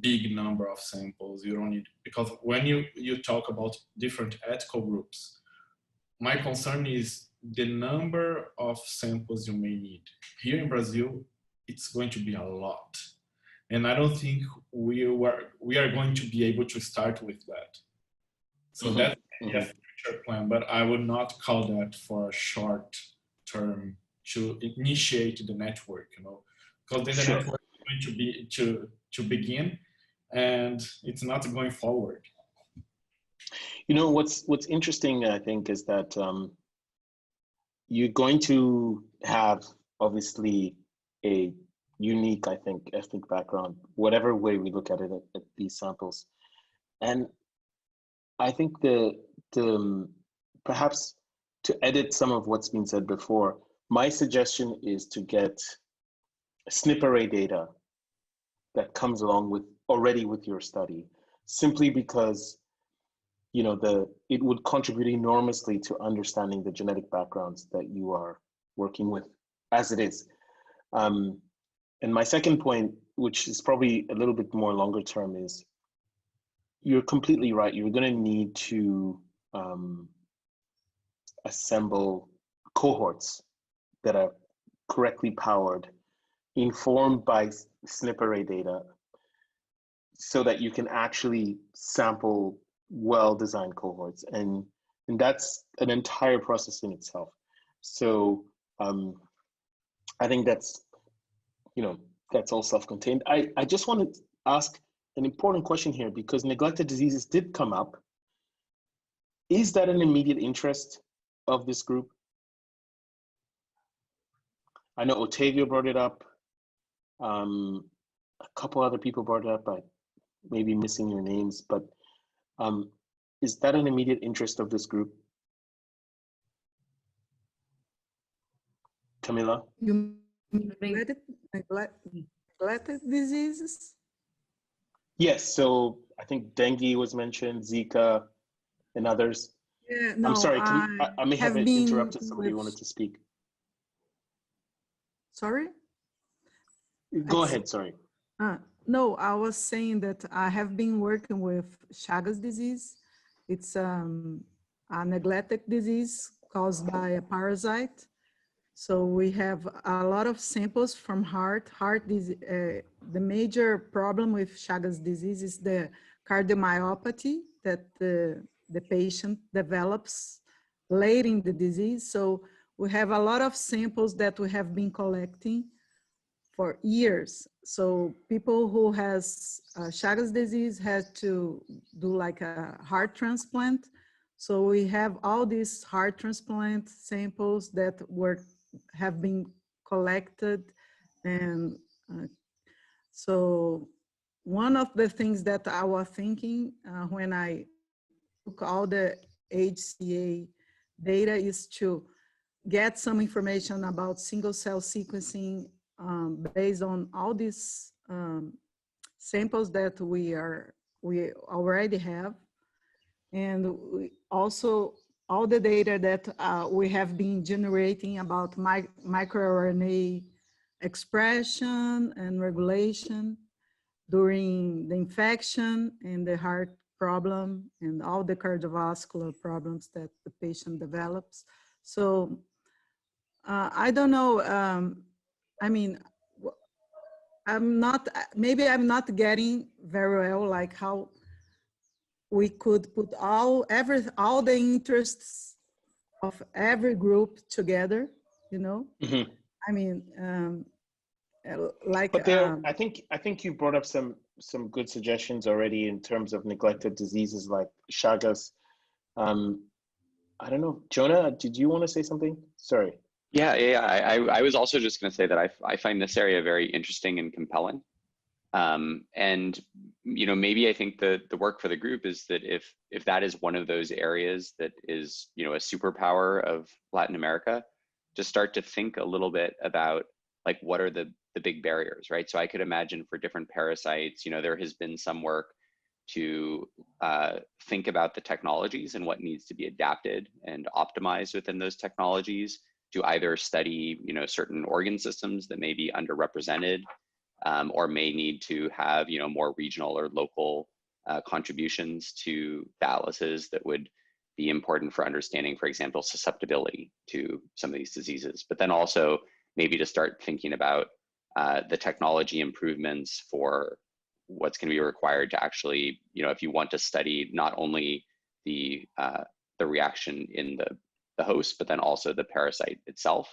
Speaker 2: big number of samples. You don't need, because when you talk about different ethical groups, my concern is the number of samples you may need. Here in Brazil, it's going to be a lot. And I don't think we are going to be able to start with that. So that's a future plan, but I would not call that for a short term to initiate the network, you know, because then the network is going to be to begin, and it's not going forward.
Speaker 1: You know, what's interesting, I think, is that you're going to have obviously a unique, I think, ethnic background, whatever way we look at it at these samples. And I think the perhaps to edit some of what's been said before, my suggestion is to get SNP array data that comes along with already with your study, simply because you know it would contribute enormously to understanding the genetic backgrounds that you are working with as it is. And my second point, which is probably a little bit more longer term, is you're completely right. You're going to need to assemble cohorts that are correctly powered, informed by SNP array data, so that you can actually sample well-designed cohorts. And that's an entire process in itself. So I think that's, you know, that's all self-contained. I just want to ask an important question here, because neglected diseases did come up. Is that an immediate interest of this group? I know Otavio brought it up. A couple other people brought it up. I may be missing your names, but is that an immediate interest of this group? Camila?
Speaker 13: You mean neglected diseases?
Speaker 1: Yes, so I think dengue was mentioned, Zika, and others.
Speaker 13: Yeah, no,
Speaker 1: I'm sorry, I may have interrupted somebody who wanted to speak.
Speaker 13: Sorry?
Speaker 1: Go ahead, sorry.
Speaker 13: No, I was saying that I have been working with Chagas disease. It's a neglected disease caused by a parasite. So we have a lot of samples from heart disease. The major problem with Chagas disease is the cardiomyopathy that the patient develops late in the disease. So we have a lot of samples that we have been collecting for years. So people who has Chagas disease had to do like a heart transplant. So we have all these heart transplant samples that have been collected. And so one of the things that I was thinking when I took all the HCA data is to get some information about single cell sequencing based on all these samples that we already have, and also all the data that we have been generating about microRNA expression and regulation during the infection and the heart problem and all the cardiovascular problems that the patient develops. So I don't know. I mean, maybe I'm not getting very well, like how we could put all the interests of every group together, you know?
Speaker 1: Mm-hmm.
Speaker 13: I mean, like.
Speaker 1: But there, I think you brought up some good suggestions already in terms of neglected diseases like Chagas. I don't know, Jonah, did you want to say something? Sorry.
Speaker 18: Yeah. I was also just going to say that I find this area very interesting and compelling. And, you know, maybe I think the work for the group is that if that is one of those areas that is, you know, a superpower of Latin America, to start to think a little bit about like, what are the big barriers, right? So I could imagine for different parasites, you know, there has been some work to think about the technologies and what needs to be adapted and optimized within those technologies to either study, you know, certain organ systems that may be underrepresented or may need to have, you know, more regional or local contributions to the atlases that would be important for understanding, for example, susceptibility to some of these diseases, but then also maybe to start thinking about the technology improvements for what's going to be required to actually, if you want to study not only the reaction in the host, but then also the parasite itself.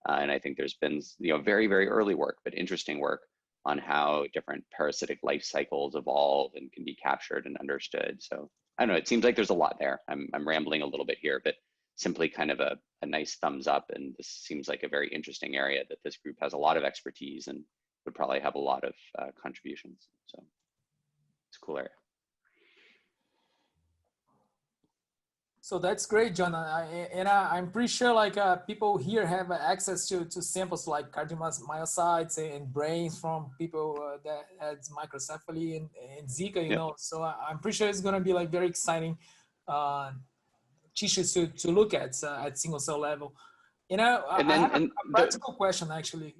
Speaker 18: And I think there's been, very, very early work, but interesting work on how different parasitic life cycles evolve and can be captured and understood. So I don't know, it seems like there's a lot there. I'm rambling a little bit here, but simply kind of a nice thumbs up. And this seems like a very interesting area that this group has a lot of expertise and would probably have a lot of contributions. So it's a cool area.
Speaker 3: So that's great, John. I'm pretty sure like people here have access to samples like cardiomyocytes and brains from people that had microcephaly and Zika, you know. So I'm pretty sure it's going to be like very exciting tissues to look at single cell level. I have a practical question actually.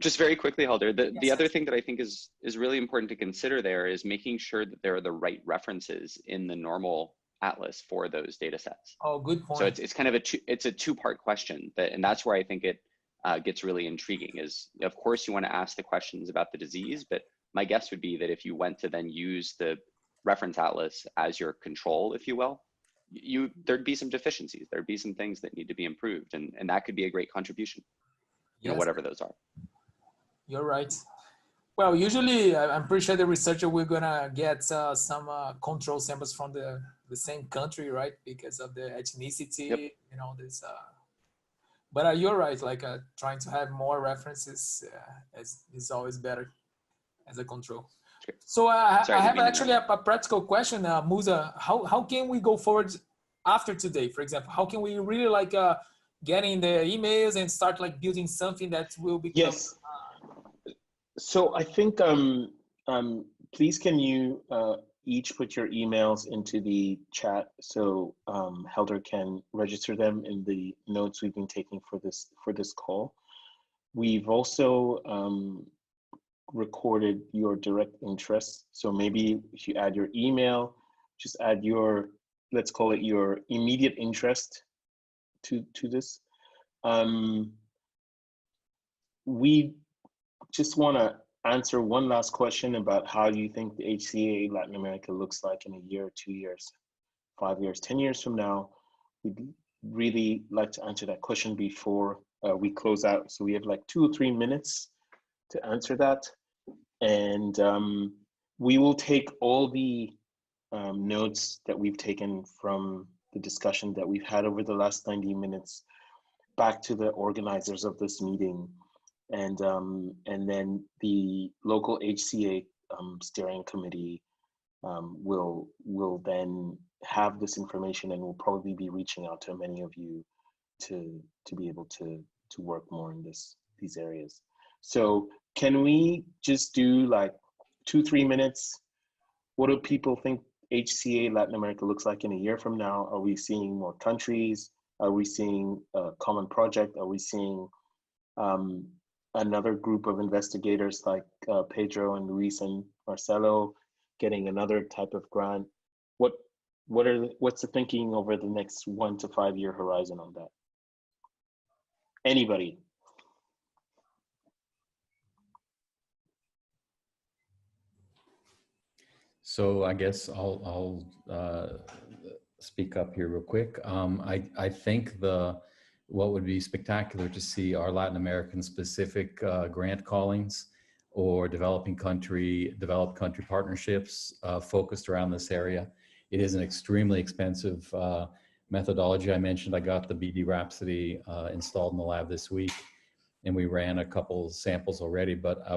Speaker 18: Just very quickly, Helder, the other thing that I think is really important to consider there is making sure that there are the right references in the normal atlas for those data sets.
Speaker 3: Oh, good point.
Speaker 18: So it's kind of a two-part question, and that's where I think it gets really intriguing. Is of course you want to ask the questions about the disease, but my guess would be that if you went to then use the reference atlas as your control, if you will, there'd be some deficiencies, there'd be some things that need to be improved, and that could be a great contribution. You know, whatever those are.
Speaker 3: You're right. Well, usually I'm pretty sure the researcher we're gonna get some control samples from the same country, right? Because of the ethnicity, you know, this. But you're right. Like trying to have more references is always better as a control. So I have actually a practical question, Musa. How can we go forward after today? For example, how can we really like get in the emails and start like building something that will become?
Speaker 1: Yes. So I think, please can you each put your emails into the chat so Helder can register them in the notes we've been taking for this call. We've also recorded your direct interest. So maybe if you add your email, just add your, let's call it your immediate interest to this. We just want to answer one last question about how you think the HCA Latin America looks like in a year, 2 years, 5 years, 10 years from now. We'd really like to answer that question before we close out. So we have like 2 or 3 minutes to answer that. And we will take all the notes that we've taken from the discussion that we've had over the last 90 minutes back to the organizers of this meeting. And then the local HCA steering committee will then have this information and will probably be reaching out to many of you to be able to work more in these areas. So can we just do like 2-3 minutes? What do people think HCA Latin America looks like in a year from now? Are we seeing more countries? Are we seeing a common project? Are we seeing another group of investigators like Pedro and Luis and Marcelo getting another type of grant? What's the thinking over the next 1 to 5 year horizon on that? Anybody?
Speaker 10: So I guess I'll speak up here real quick. I think what would be spectacular to see are Latin American specific grant callings or developed country partnerships focused around this area. It is an extremely expensive methodology. I mentioned I got the BD Rhapsody installed in the lab this week, and we ran a couple samples already, but I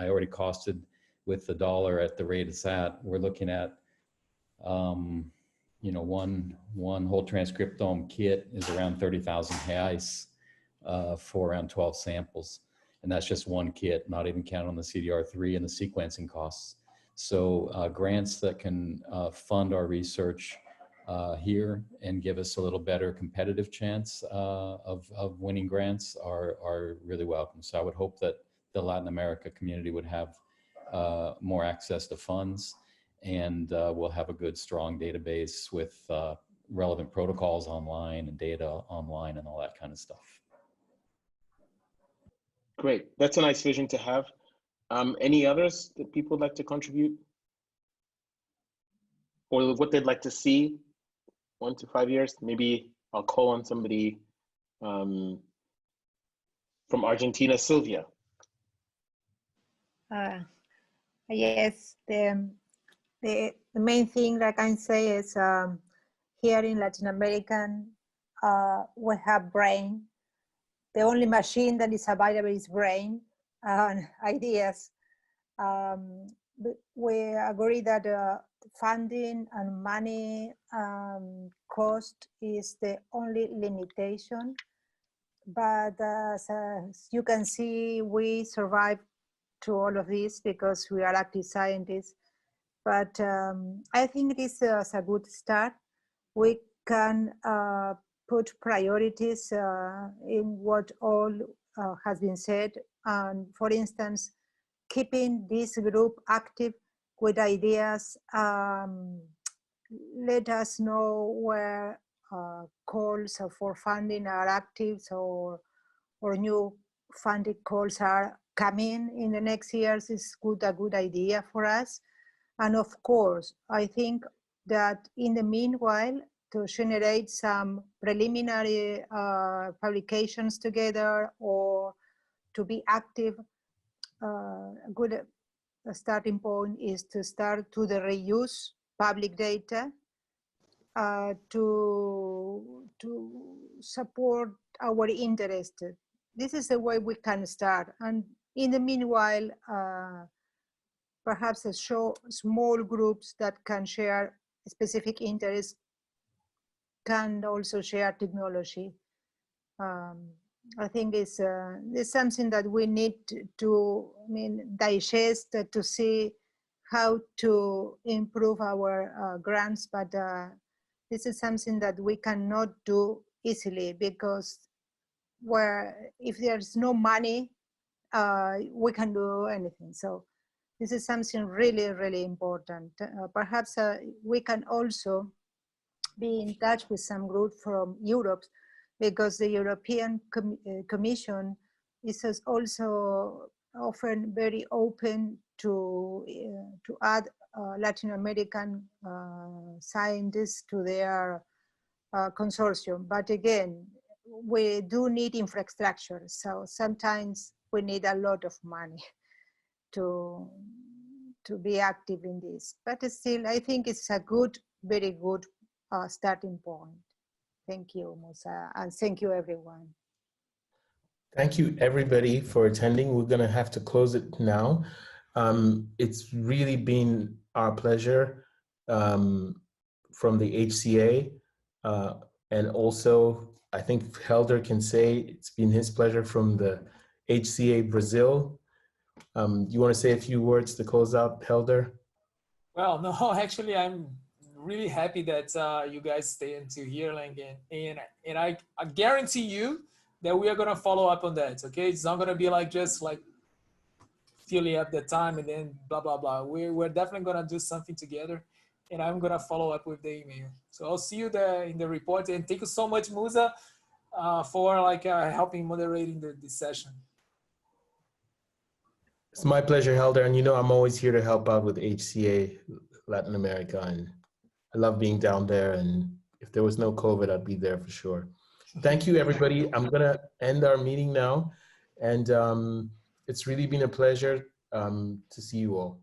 Speaker 10: already costed with the dollar at the rate it's at. We're looking at you know, one whole transcriptome kit is around 30,000 reais for around 12 samples. And that's just one kit, not even counting on the CDR3 and the sequencing costs. So grants that can fund our research here and give us a little better competitive chance of winning grants are really welcome. So I would hope that the Latin America community would have more access to funds, and we'll have a good, strong database with relevant protocols online and data online and all that kind of stuff.
Speaker 1: Great, that's a nice vision to have. Any others that people would like to contribute? Or what they'd like to see 1 to 5 years? Maybe I'll call on somebody from Argentina, Sylvia.
Speaker 5: Yes, the main thing that I can say is here in Latin American, we have brain. The only machine that is available is brain and ideas. We agree that funding and money cost is the only limitation. But as you can see, we survive to all of this because we are active scientists. But I think it is a good start. We can put priorities in what all has been said. And for instance, keeping this group active with ideas, let us know where calls for funding are active, or new funding calls are coming in the next years is a good idea for us. And of course, I think that in the meanwhile, to generate some preliminary publications together or to be active, a good starting point is to start to the reuse public data to support our interest. This is the way we can start. And in the meanwhile, perhaps show small groups that can share specific interests can also share technology. I think it's something that we need to digest to see how to improve our grants, but this is something that we cannot do easily because if there's no money, we can do anything. So this is something really, really important. Perhaps we can also be in touch with some group from Europe, because the European Commission is also often very open to add Latin American scientists to their consortium. But again, we do need infrastructure. So sometimes we need a lot of money to be active in this. But still, I think it's a good, very good starting point. Thank you, Musa, and thank you, everyone.
Speaker 19: Thank you, everybody, for attending. We're going to have to close it now. It's really been our pleasure from the HCA, and also I think Helder can say it's been his pleasure from the HCA Brazil. You want to say a few words to close out, Helder?
Speaker 3: Well, no, actually, I'm really happy that you guys stay until here, and I guarantee you that we are gonna follow up on that. Okay, it's not gonna be like just like filling up the time and then blah blah blah. We're definitely gonna do something together, and I'm gonna follow up with the email. So I'll see you there in the report, and thank you so much, Musa, for helping moderating this session.
Speaker 19: It's my pleasure, Helder, and you know I'm always here to help out with HCA Latin America, and I love being down there, and if there was no COVID, I'd be there for sure. Thank you, everybody. I'm gonna end our meeting now, and it's really been a pleasure to see you all.